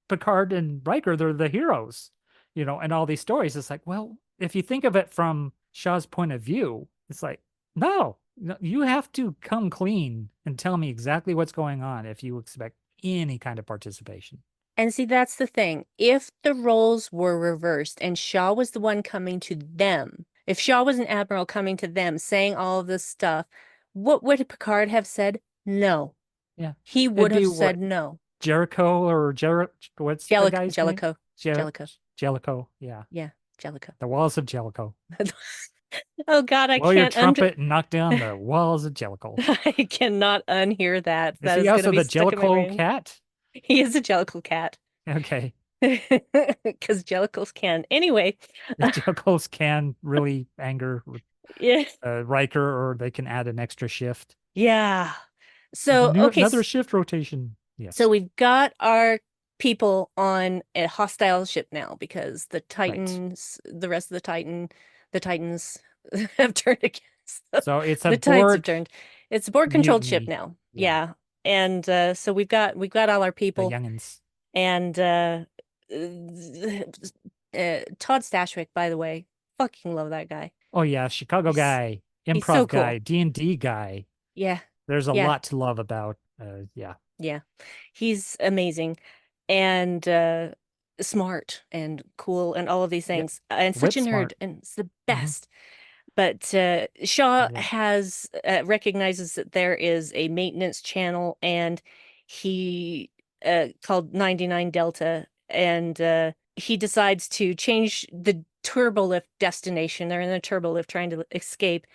Picard and Riker, they're the heroes, and all these stories. It's like, well, if you think of it from Shaw's point of view, it's like, no, you have to come clean and tell me exactly what's going on if you expect any kind of participation. And see, that's the thing. If the roles were reversed and Shaw was the one coming to them, if Shaw was an admiral coming to them saying all of this stuff, what would Picard have said? No. Yeah. He It'd would be have what, said no. Jericho or what's the guy's name? Jellicoe. Jer Jellicoe. Jellicoe. Yeah. Yeah, Jellicoe. The walls of Jellicoe. Oh God, I Blow your can't trumpet and knock down the walls of Jellicoe. I cannot unhear that. Is That he is going to also be the stuck in my Jellicoe brain. cat? He is a Jellicle cat. Okay. Because Jellicles can. Anyway, The Jellicles can really anger yeah. Riker, or they can add an extra shift. Yeah. So, okay, Another shift rotation. so Yes. we've got our people on a hostile ship now because the Right. Titans, the rest of the Titans have turned against So it's a the tides have Borg turned. It's a Borg controlled ship mutiny. now. Yeah. Yeah. And so we've got all our The people youngins. and Todd Stashwick, by the way, fucking love that guy. Oh yeah, Chicago He's guy, he's so improv cool. guy, D&D guy. Yeah. There's a Yeah. lot to love about. Yeah. Yeah. He's amazing and smart and cool and all of these Yep. things and such Whip a nerd smart. and it's the Hmm. best. But Shaw Yeah. has recognizes that there is a maintenance channel and he called 99 Delta and he decides to change the turbolift destination. They're in the turbolift trying to escape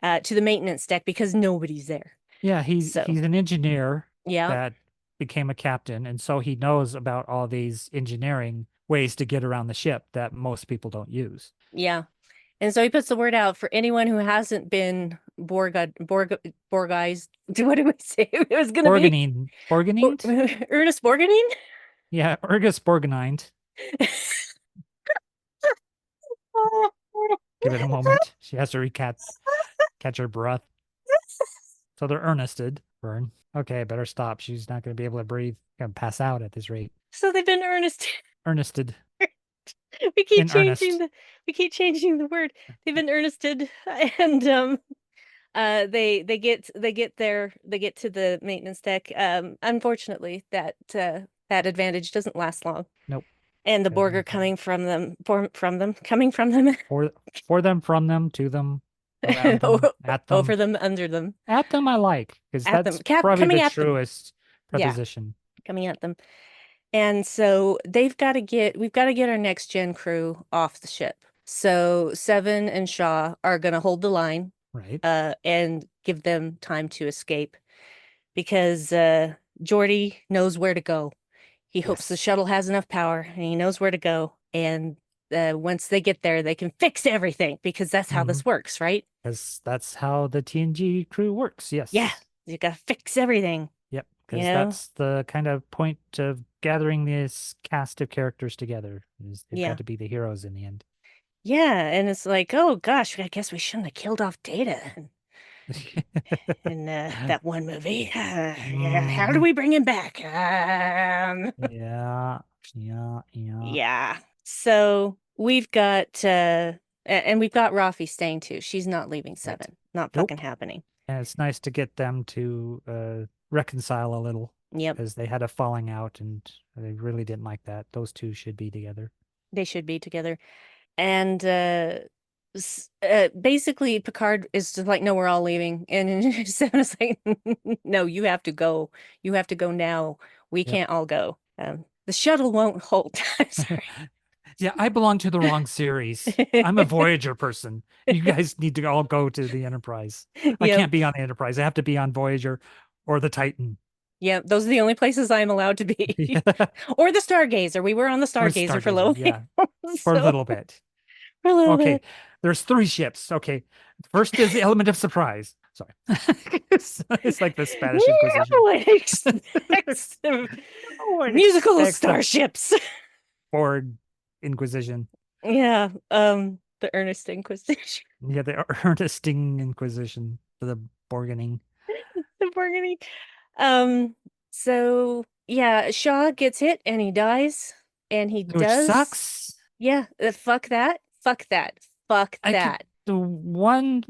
to the maintenance deck because nobody's there. Yeah, So, he's an engineer yeah. that became a captain, and so he knows about all these engineering ways to get around the ship that most people don't use. Yeah. And so he puts the word out for anyone who hasn't been Borgized. What do we say? It was going to be Borgenine. Borgenine? Ernest Borgening. Yeah, Urgus Borgenine. Give it a moment. She has to catch her breath. So they're earnested, Vern. Okay, better stop. She's not going to be able to breathe. Gonna pass out at this rate. So they've been earnest. Earnested. We keep In changing earnest. the word. They've been earnested and they get to the maintenance deck. Unfortunately that advantage doesn't last long. Nope. And the Borg are coming from them coming from them For them, from them, to them, around them, at them. over them, under them, At them I like, because at them, that's probably coming the at them. truest Yeah, preposition. coming at them. And so we've got to get our next gen crew off the ship. So Seven and Shaw are going to hold the line, Right. and give them time to escape because Geordi knows where to go. He hopes the Yes. shuttle has enough power and he knows where to go. And once they get there, they can fix everything because that's how Mhm. this works, right? Because that's how the TNG crew works. Yes. Yeah, you gotta fix everything, Yep. you Because know? that's the kind of point of gathering this cast of characters together, is they've Yeah. got to be the heroes in the end. Yeah, and it's like, oh gosh, I guess we shouldn't have killed off Data in that one movie. How do Mhm. we bring him back? Yeah. Yeah. Yeah. Yeah. So and we've got Rafi staying too. She's not leaving Right. Seven. Not fucking Nope. happening. And it's nice to get them to reconcile a little, Yep, because they had a falling out and they really didn't like that. Those two should be together. they should be together. And basically Picard is just like, no, we're all leaving. And Seven is like, no, you have to go. You have to go now. We Yep. can't all go. The shuttle won't hold. I'm sorry. Yeah, I belong to the wrong series. I'm a Voyager person. You guys need to all go to the Enterprise. I Yep. can't be on the Enterprise. I have to be on Voyager or the Titan. Yep. Those are the only places I'm allowed to be. Yeah. Or the Stargazer. We were on the Or Stargazer for a Stargazer, little yeah. For a so little bit. for a little Okay. bit. There's 3 ships. Okay. First is the element of surprise. Sorry. It's like the Spanish Inquisition. No one expects No one musical expects the starships. Borg Inquisition. Yeah. The Ernest Inquisition. Yeah, the Ernesting Inquisition for the Borgening. The bargaining. So yeah, Shaw gets hit and he dies. And he Which does. sucks. Yeah, fuck that. Fuck that. Fuck I could that. the one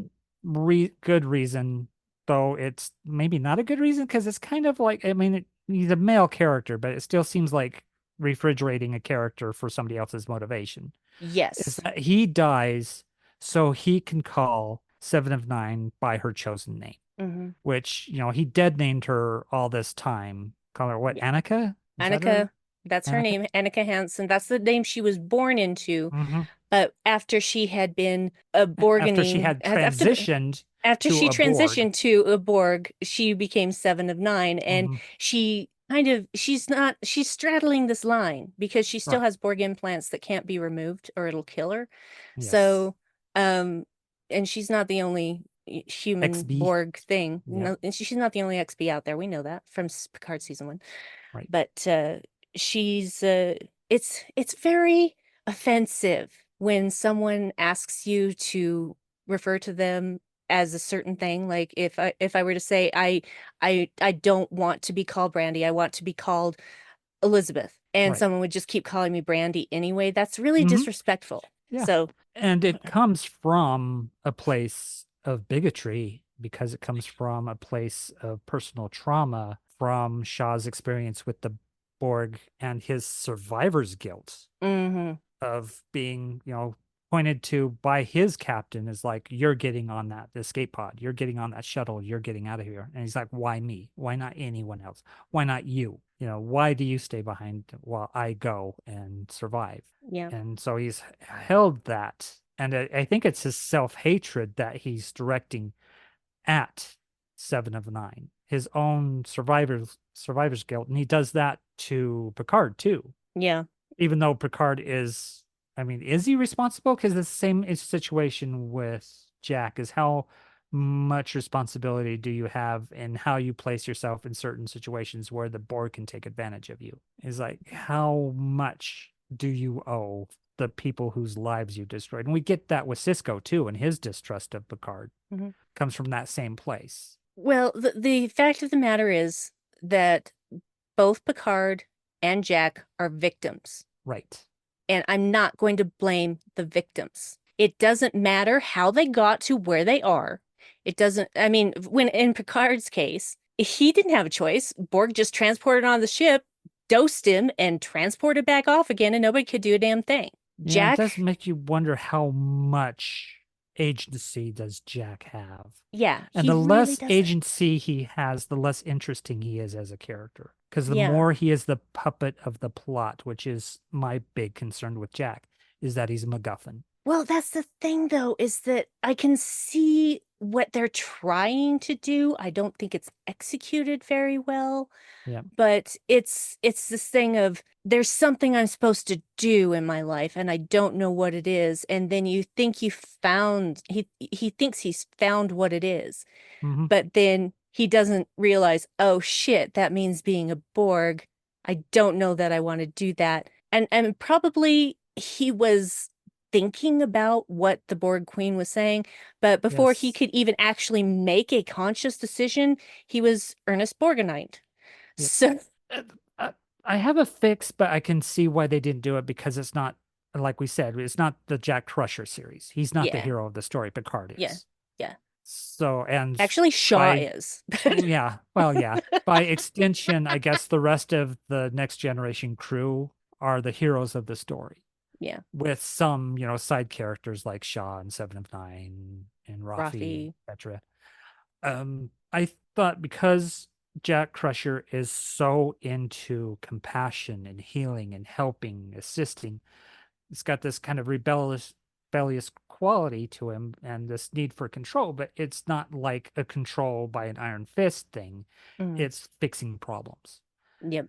good reason, though it's maybe not a good reason, because it's kind of like, I mean, he's a male character, but it still seems like refrigerating a character for somebody else's motivation, is Yes. that he dies so he can call Seven of Nine by her chosen name, Hmm. which, he dead named her all this time. Call her what, Yeah. Annika? Is that her? Annika, that's her Annika? name, Annika Hansen. That's the name she was born into. Hmm. But after she had been a After she Borgening, had transitioned after to she a Borg. transitioned to a Borg, she became Seven of Nine, and Hmm. she she's straddling this line because she still Right. has Borg implants that can't be removed or it'll kill her. Yes. So, um, and she's not the only human XB. Borg thing. Yep. No, and she's not the only XB out there. We know that from Picard season 1. Right. But she's it's very offensive when someone asks you to refer to them as a certain thing. Like if I were to say I don't want to be called Brandy, I want to be called Elizabeth, and Right. someone would just keep calling me Brandy anyway, that's really Hmm. disrespectful. Yeah. So And it comes from a place of bigotry because it comes from a place of personal trauma from Shaw's experience with the Borg and his survivor's guilt mhm, of being, pointed to by his captain as like, you're getting on that escape pod, you're getting on that shuttle, you're getting out of here. And he's like, why me? Why not anyone else? Why not you? Why do you stay behind while I go and survive? yeah, And so he's held that. And I think it's his self-hatred that he's directing at Seven of Nine, his own survivor's guilt. And he does that to Picard too, yeah, even though Picard is, I mean, is he responsible? Because the same situation with Jack is how much responsibility do you have in how you place yourself in certain situations where the Borg can take advantage of you? Is like, how much do you owe the people whose lives you destroyed? And we get that with Cisco too, and his distrust of Picard mhm. comes from that same place. Well, the fact of the matter is that both Picard and Jack are victims, Right. and I'm not going to blame the victims. It doesn't matter how they got to where they are. It doesn't, I mean, when in Picard's case, he didn't have a choice. Borg just transported on the ship, dosed him, and transported back off again, and nobody could do a damn thing. Yeah, it does Jack, make you wonder how much agency does Jack have? yeah, And he the really less doesn't. agency he has, the less interesting he is as a character. Because the Yeah. more he is the puppet of the plot, which is my big concern with Jack, is that he's a MacGuffin. Well, that's the thing, though, is that I can see what they're trying to do. I don't think it's executed very well, Yeah. but it's this thing of there's something I'm supposed to do in my life and I don't know what it is. And then you think you found he thinks he's found what it is, Hmm. but then he doesn't realize, oh shit, that means being a Borg. I don't know that I want to do that. And probably he was thinking about what the Borg Queen was saying, but before he Yes. could even actually make a conscious decision, he was Ernest Borgnine. Yep. So Uh, uh, I have a fix, but I can see why they didn't do it because it's not, like we said, it's not the Jack Crusher series. He's not the yeah, hero of the story. Picard yeah, is. yeah. So, and Actually, Shaw by is. yeah, well, yeah. By extension, I guess the rest of the next generation crew are the heroes of the story, Yeah, with some, side characters like Shaw and Seven of Nine and Rafi, Rafi. etc. I thought because Jack Crusher is so into compassion and healing and helping, assisting, it's got this kind of rebellious quality to him and this need for control, but it's not like a control by an iron fist thing. Mm, It's fixing problems. yep,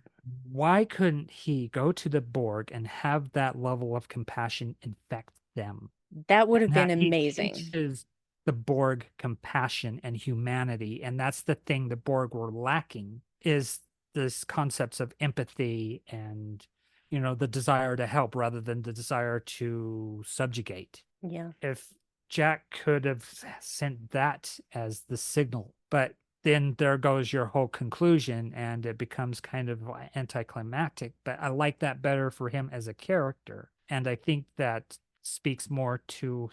Why couldn't he go to the Borg and have that level of compassion infect them? that would And have been that he amazing. teaches the Borg compassion and humanity. And that's the thing the Borg were lacking, is this concepts of empathy and, the desire to help rather than the desire to subjugate. Yeah, If Jack could have sent that as the signal, but then there goes your whole conclusion and it becomes kind of anticlimactic. But I like that better for him as a character. And I think that speaks more to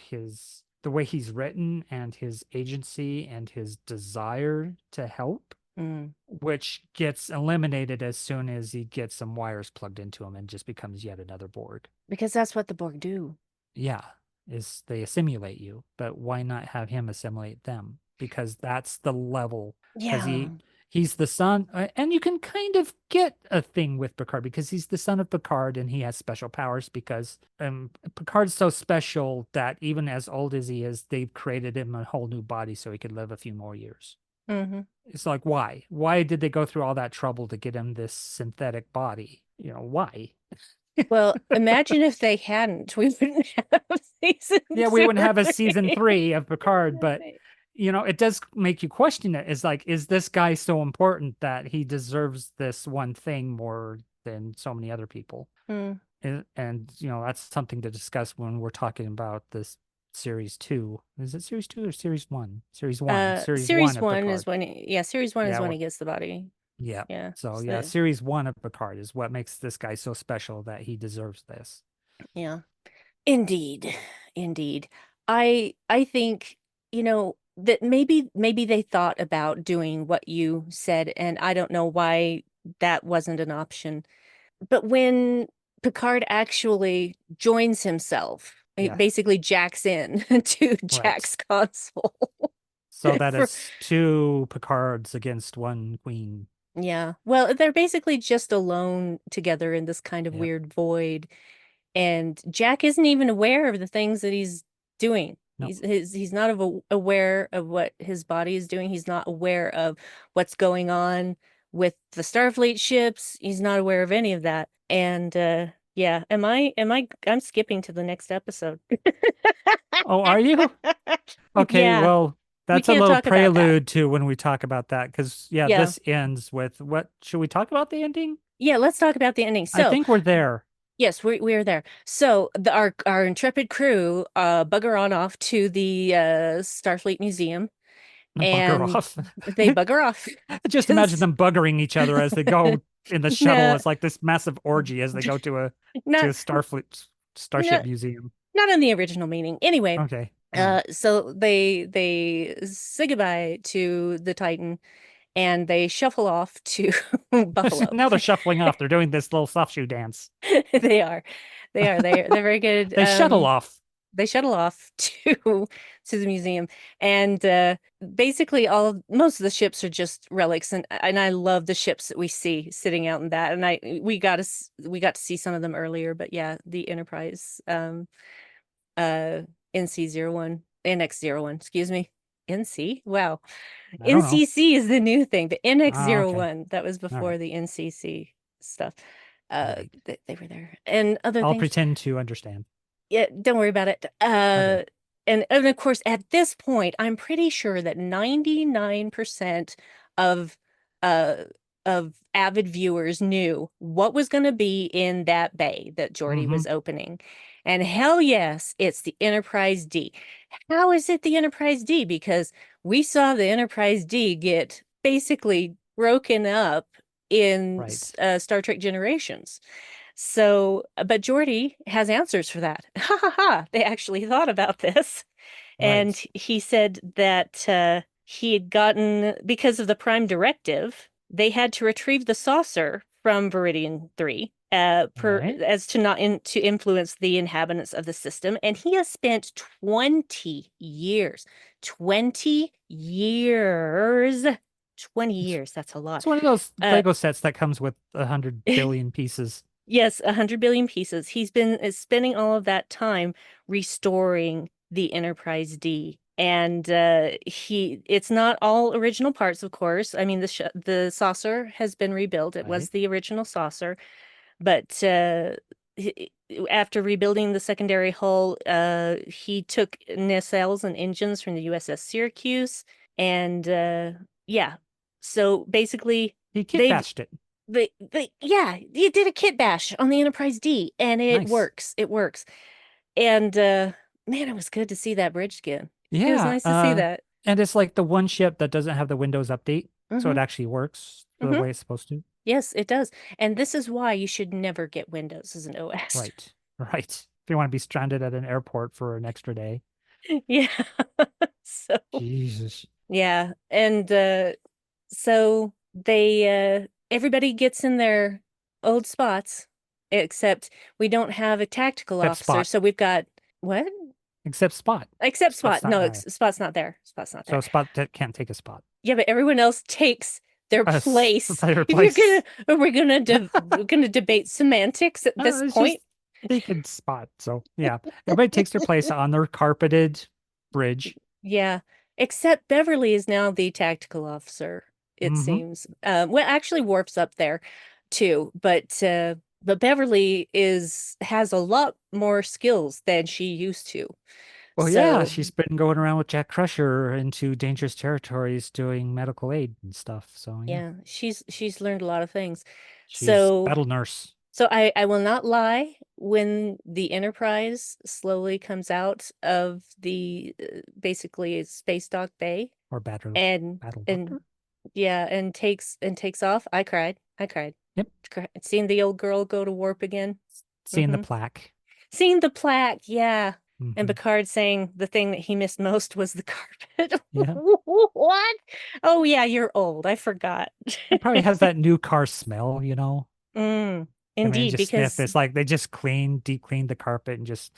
the way he's written and his agency and his desire to help Mm. which gets eliminated as soon as he gets some wires plugged into him and just becomes yet another Borg. Because that's what the Borg do. Yeah, is they assimilate you, but why not have him assimilate them? Because that's the level. Because Yeah. he's the son, and you can kind of get a thing with Picard because he's the son of Picard and he has special powers because Picard's so special that even as old as he is, they've created him a whole new body so he could live a few more years. Mm-hmm. It's like, why? Why did they go through all that trouble to get him this synthetic body? Why? Well, imagine if they hadn't. We wouldn't have season Yeah, we 2 wouldn't or have a season 3. 3 of Picard, but it does make you question it. Is like, is this guy so important that he deserves this one thing more than so many other people? Mm. And that's something to discuss when we're talking about this series 2. Is it series 2 or series 1? Series 1. Series 1 Series of 1 is Picard. when series 1 is Yeah, when he gets the body. yeah. Yeah. So yeah, So, series 1 of Picard is what makes this guy so special that he deserves this. yeah. Indeed. Indeed. I think, that maybe they thought about doing what you said, and I don't know why that wasn't an option. But when Picard actually joins himself, he Yeah, basically jacks in to right. Jack's console. So that For it's 2 Picards against 1 Queen. Yeah. Well, they're basically just alone together in this kind of Yep. weird void. And Jack isn't even aware of the things that he's doing. No. He's not aware of what his body is doing. He's not aware of what's going on with the Starfleet ships. He's not aware of any of that. And yeah, I'm skipping to the next episode. Oh, are you? Okay, Yeah, well, we that's a can't little talk about that. prelude to when we talk about that because yeah, Yeah. this ends with what should we talk about the ending? Yeah, let's talk about the ending. I So, think we're there. yes, we're there. So our intrepid crew bugger on off to the Starfleet Museum, Bugger and off. they bugger off Just imagine because them buggering each other as they go in the shuttle. no, It's like this massive orgy as they go to a not Starship not museum. not in the original meaning. Anyway, Okay. All right. so they say goodbye to the Titan and they shuffle off to Buffalo. Now they're shuffling off. They're doing this little soft shoe dance. They are, they're very good. They shuttle off. They shuttle off to the museum, and basically most of the ships are just relics, and I love the ships that we see sitting out in that, and we got to see some of them earlier, but yeah, the Enterprise, uh NC-01, NX-01, excuse me. NC, wow. I don't know. NCC is the new thing. The Oh, okay. NX-01, that was All before right. the NCC stuff. All right. They were there, and other I'll things. pretend to understand. Yeah, don't worry about it. Okay. And of course, at this point, I'm pretty sure that 99% of uh of avid viewers knew what was going to be in that bay that Geordi Mm-hmm. was opening. And hell yes, it's the Enterprise D. How is it the Enterprise D? Because we saw the Enterprise D get basically broken up in Right. Star Trek Generations. So, but Geordi has answers for that. Ha ha ha. They actually thought about this. And Right. he said that he had gotten, because of the Prime Directive, they had to retrieve the saucer from Viridian 3 Right. as to not to influence the inhabitants of the system. And he has spent 20 years, 20 years, 20 It's, years. That's a lot. it's one of those Uh, Lego sets that comes with 100 billion pieces. Yes, 100 billion pieces. He's been spending all of that time restoring the Enterprise D. And it's not all original parts, of course. I mean, the saucer has been rebuilt. It was Right. the original saucer, but after rebuilding the secondary hull, he took nacelles and engines from the USS Syracuse, and yeah. So basically, He kit they've bashed it. yeah, you did a kit bash on the Enterprise D, and it Nice. works. It works. And man, it was good to see that bridge again. It was Yeah. nice to see that. And it's like the one ship that doesn't have the Windows update, so it Hmm. actually works the Hmm. way it's supposed to. Yes, it does. And this is why you should never get Windows as an OS. Right. Right. If you want to be stranded at an airport for an extra day. Yeah. So Jesus. yeah, and So they everybody gets in their old spots, except we don't have a tactical Except officer. Spot. So we've got what? Except Spot. Except Spot's Spot. not No, there. Spot's not there. Spot's not So there. Spot can't take a spot. Yeah, but everyone else takes their place. Their If you're place. gonna, we're gonna debate semantics at this It's point. just they could spot. So yeah, everybody takes their place on their carpeted bridge. Yeah, except Beverly is now the tactical officer, it Mm-hmm. seems. Well, actually, Worf's up there too, but Beverly has a lot more skills than she used to. Well, yeah, So she's been going around with Jack Crusher into dangerous territories doing medical aid and stuff. So yeah, yeah, she's learned a lot of things. she's So battle nurse so I will not lie, when the Enterprise slowly comes out of the basically space dock bay or and battle and doctor. yeah, and takes off. I cried. I cried. Yep, Seeing the old girl go to warp again. seeing the Hmm. plaque. Seeing the plaque, yeah. And Mm-hmm. Picard saying the thing that he missed most was the carpet. Yeah, What? Oh yeah, you're old. I forgot. it probably has that new car smell, you know. Mm, I mean, indeed, just sniff. because It's like they just deep cleaned the carpet and just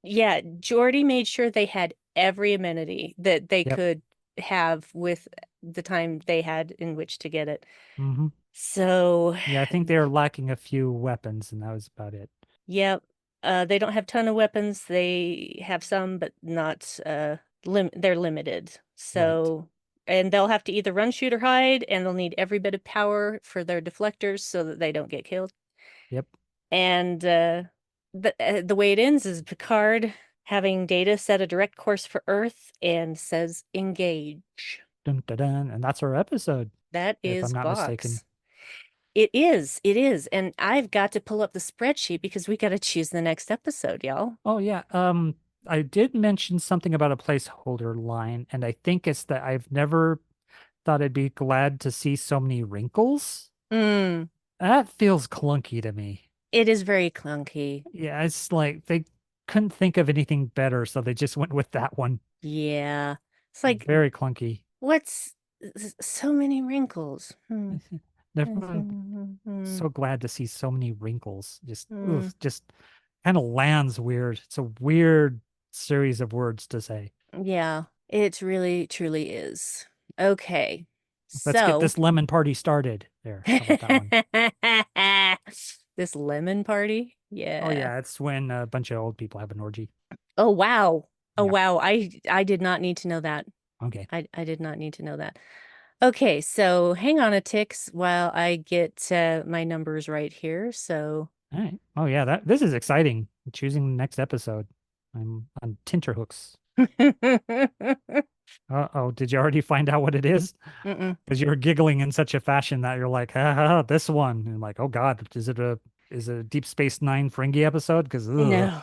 yeah, Geordi made sure they had every amenity that they yep. could have with the time they had in which to get it. Mm-hmm. So, Yeah, I think they were lacking a few weapons, and that was about it. yep. They don't have ton of weapons. They have some, but not they're limited. Right. So, and they'll have to either run, shoot, or hide, and they'll need every bit of power for their deflectors so that they don't get killed. Yep. And the way it ends is Picard having Data set a direct course for Earth and says engage. Dun, dun, dun. And that's our episode, That if I'm is not mistaken. Vox. It is. And I've got to pull up the spreadsheet because we got to choose the next episode, y'all. Oh yeah. I did mention something about a placeholder line, and I think it's that I've never thought I'd be glad to see so many wrinkles. Mm, That feels clunky to me. it is very clunky. Yeah, it's like they couldn't think of anything better, so they just went with that one. Yeah. It's like, Very clunky. what's so many wrinkles? Never Hmm. so glad to see so many wrinkles. Just Mm, just kind of lands weird. It's a weird series of words to say. yeah, it really truly is. Okay. Let's get So, this lemon party started. There. How about that one? this lemon party? Oh Yeah. yeah, it's when a bunch of old people have an orgy. Oh wow. Oh Yeah. wow. I did not need to know that. Okay. I did not need to know that. Okay, so hang on a ticks while I get my numbers right here. So All right. Oh yeah, that this is exciting. Choosing the next episode. I'm on tenterhooks. Uh-oh, did you already find out what it is? Mm-mm. Because you were giggling in such a fashion that you're like, ha, ha, ha, this one. And I'm like, oh God, is it a Deep Space Nine Ferengi episode? Because No.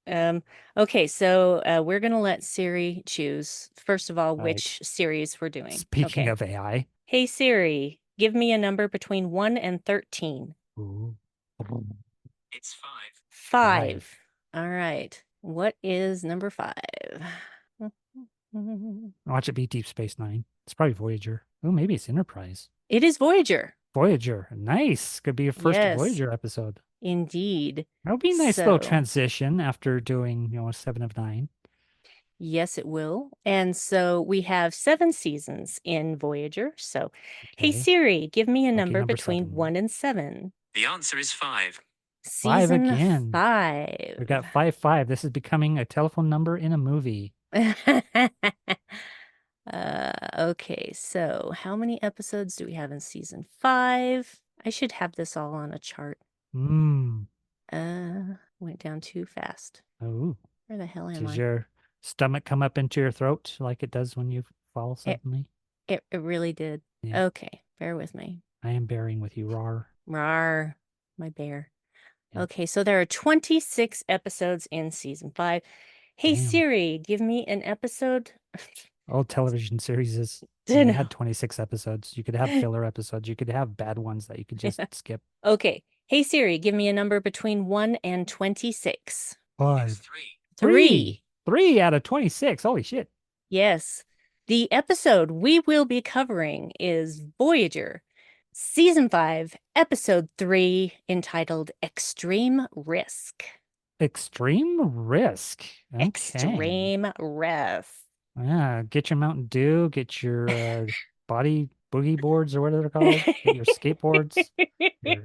Ugh. Okay, so we're gonna let Siri choose, first of all, right. which series we're doing. Speaking Okay. of AI. Hey Siri, give me a number between 1 and 13. Ooh. It's 5. 5. All right. What is number 5? Watch it be Deep Space Nine. It's probably Voyager. Oh, maybe it's Enterprise. It is Voyager. Voyager. Nice. Could be a first Yes, Voyager episode. indeed. That would be a nice little So, transition after doing, 7 of 9. yes, it will. And so we have 7 seasons in Voyager. So, hey Okay. Siri, give me a Okay, number number between 7. 1 and 7. The answer is 5. 5 Season again. 5. We've got 5. This is becoming a telephone number in a movie. Okay, so how many episodes do we have in season 5? I should have this all on a chart. Mmm. Went down too fast. Oh. Where the hell am Does I? your stomach come up into your throat like it does when you fall It, suddenly? it really did. Yeah. Okay, bear with me. I am bearing with you, Rar. Rar, my bear. Yeah. Okay, so there are 26 episodes in season 5. Hey Damn. Siri, give me an episode. Old television series is No. had 26 episodes. You could have filler episodes. You could have bad ones that you could just skip. Okay. Hey Siri, give me a number between 1 and 26. 5. It's 3. 3. 3 out of 26. Holy shit. Yes. The episode we will be covering is Voyager, Season 5, Episode 3, entitled Extreme Risk. Extreme risk. Okay. Extreme Risk. Yeah, get your Mountain Dew, get your body boogie boards or whatever they're called. Get your skateboards, your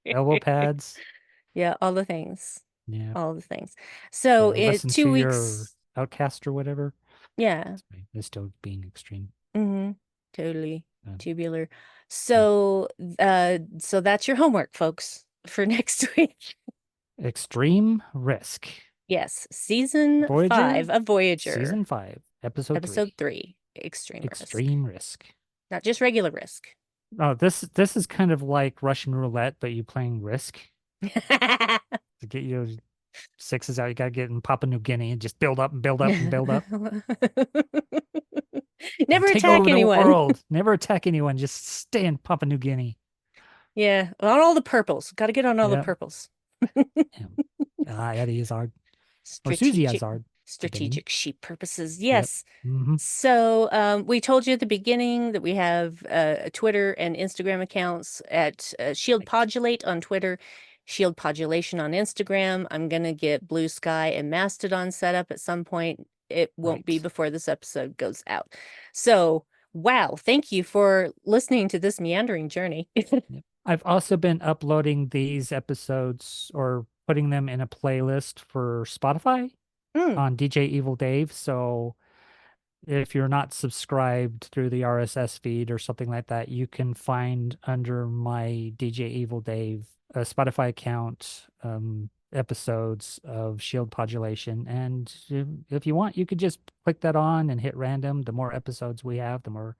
elbow pads. Yeah, all the things. Yeah. All the things. So Listen two to your weeks. Outcast or whatever. Yeah. They're still being extreme. Mm-hmm. Totally. Yeah. Tubular. So so that's your homework, folks, for next week. Extreme risk. Yes, season Voyager, 5 of Voyager. Season 5, episode Episode 3. 3, Extreme Risk. Extreme risk. Not just regular risk. Oh, this is kind of like Russian roulette, but you playing risk. To get your sixes out, you gotta get in Papua New Guinea and just build up and build up and build up. Never Take attack over anyone. the world. Never attack anyone. Just stay in Papua New Guinea. Yeah, on all the purples. Got to get on all the Yeah. purples. Eddie Izzard. Or Susie Izzard. Strategic sheep purposes. Yes. Mhm. So we told you at the beginning that we have Twitter and Instagram accounts at Shield Podulate on Twitter, Shield Podulation on Instagram. I'm going to get Blue Sky and Mastodon set up at some point. It won't be Right. before this episode goes out. So, wow, thank you for listening to this meandering journey. I've also been uploading these episodes or putting them in a playlist for Spotify on DJ Evil Dave. So if you're not subscribed through the RSS feed or something like that, you can find under my DJ Evil Dave Spotify account episodes of Shield Podulation. And if you want, you could just click that on and hit random. The more episodes we have, the more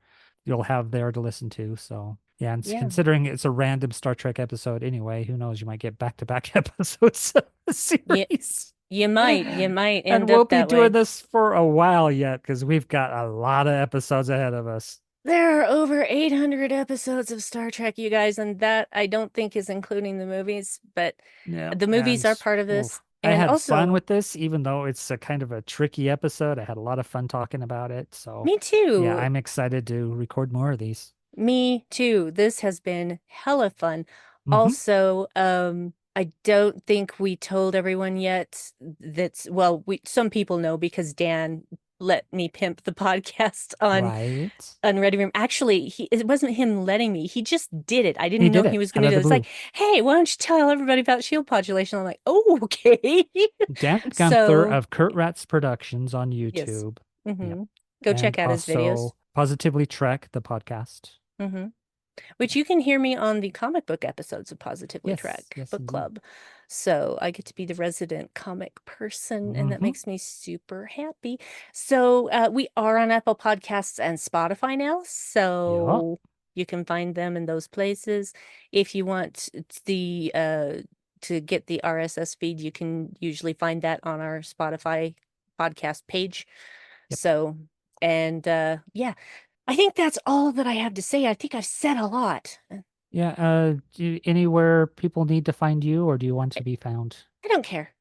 you'll have there to listen to. So yeah, and considering it's a random Star Trek episode anyway, who knows, you might get back-to-back episodes of the series. You might end And we'll up be that doing way. this for a while yet because we've got a lot of episodes ahead of us. There are over 800 episodes of Star Trek, you guys, and that I don't think is including the movies, but Yeah, the movies are part of this. I And had also, fun with this, even though it's a kind of a tricky episode. I had a lot of fun talking about it. So me too. yeah, I'm excited to record more of these. Me too. This has been hella fun. Mhm. Also, I don't think we told everyone yet that's, well, some people know because Dan let me pimp the podcast on Ready Room. Actually, it wasn't him letting me. He just did it. I didn't know he was going to do it. It's like, hey, why don't you tell everybody about Shield Podulation? I'm like, oh, okay. Dan Gunther of Kurt Ratz Productions on YouTube. Yes. Go check out his videos. Also, Positively Trek, the podcast. Which you can hear me on the comic book episodes of Positively Trek Book Club. So I get to be the resident comic person, and that makes me super happy. So we are on Apple Podcasts and Spotify now. So you can find them in those places. If you want the to get the RSS feed, you can usually find that on our Spotify podcast page. So, and yeah. I think that's all that I have to say. I think I've said a lot. Yeah. Anywhere people need to find you, or do you want to be found? I don't care.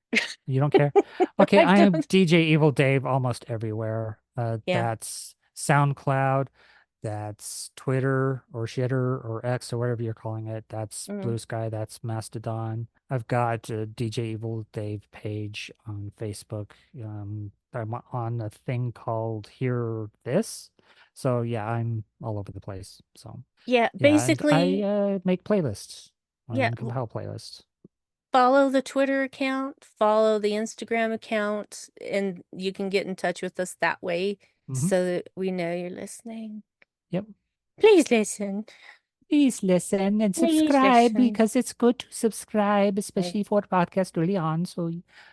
You don't care? Okay, I am DJ Evil Dave almost everywhere. That's SoundCloud, that's Twitter or Shitter or X or whatever you're calling it. That's Blue Sky, that's Mastodon. I've got a DJ Evil Dave page on Facebook. I'm on a thing called Hear This. So yeah, I'm all over the place. So yeah, basically, I make playlists. I compile playlists. Follow the Twitter account, follow the Instagram account, and you can get in touch with us that way so that we know you're listening. Yep. Please listen. Please listen and subscribe because it's good to subscribe, especially for podcast early on, so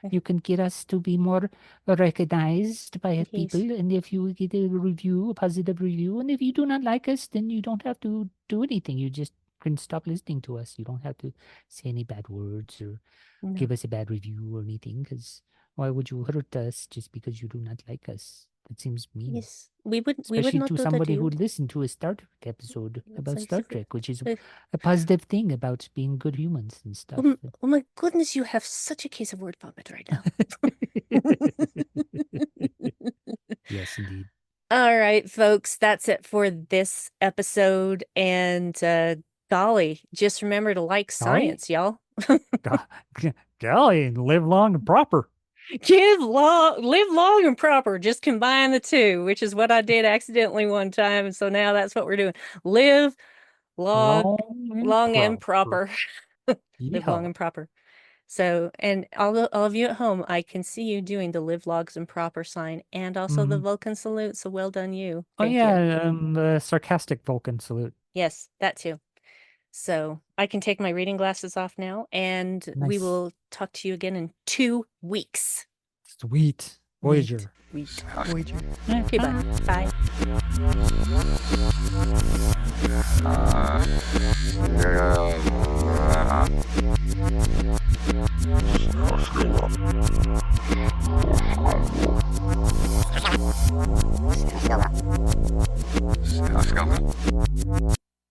you can get us to be more recognized by people. And if you get a review, a positive review, and if you do not like us, then you don't have to do anything. You just can stop listening to us. You don't have to say any bad words or give us a bad review or anything, because why would you hurt us just because you do not like us? That seems mean. Yes, we would Especially not to do somebody that who listened to a Star Trek episode about like Star Trek, which is a positive thing about being good humans and stuff. Oh my goodness, you have such a case of word vomit right now. Yes, indeed. All right, folks, that's it for this episode. And golly, just remember to like science, y'all. Golly, live long and proper. Live long and proper. Just combine the two, which is what I did accidentally one time. And so now that's what we're doing. Live long and proper. Live long and proper. So, and all of you at home, I can see you doing the live logs and proper sign and also the Vulcan salute. So well done, you. Thank you. The sarcastic Vulcan salute. Yes, that too. So I can take my reading glasses off now, and we will talk to you again in 2 weeks. Sweet. Voyager. Voyager. Okay, bye. Bye. Still up.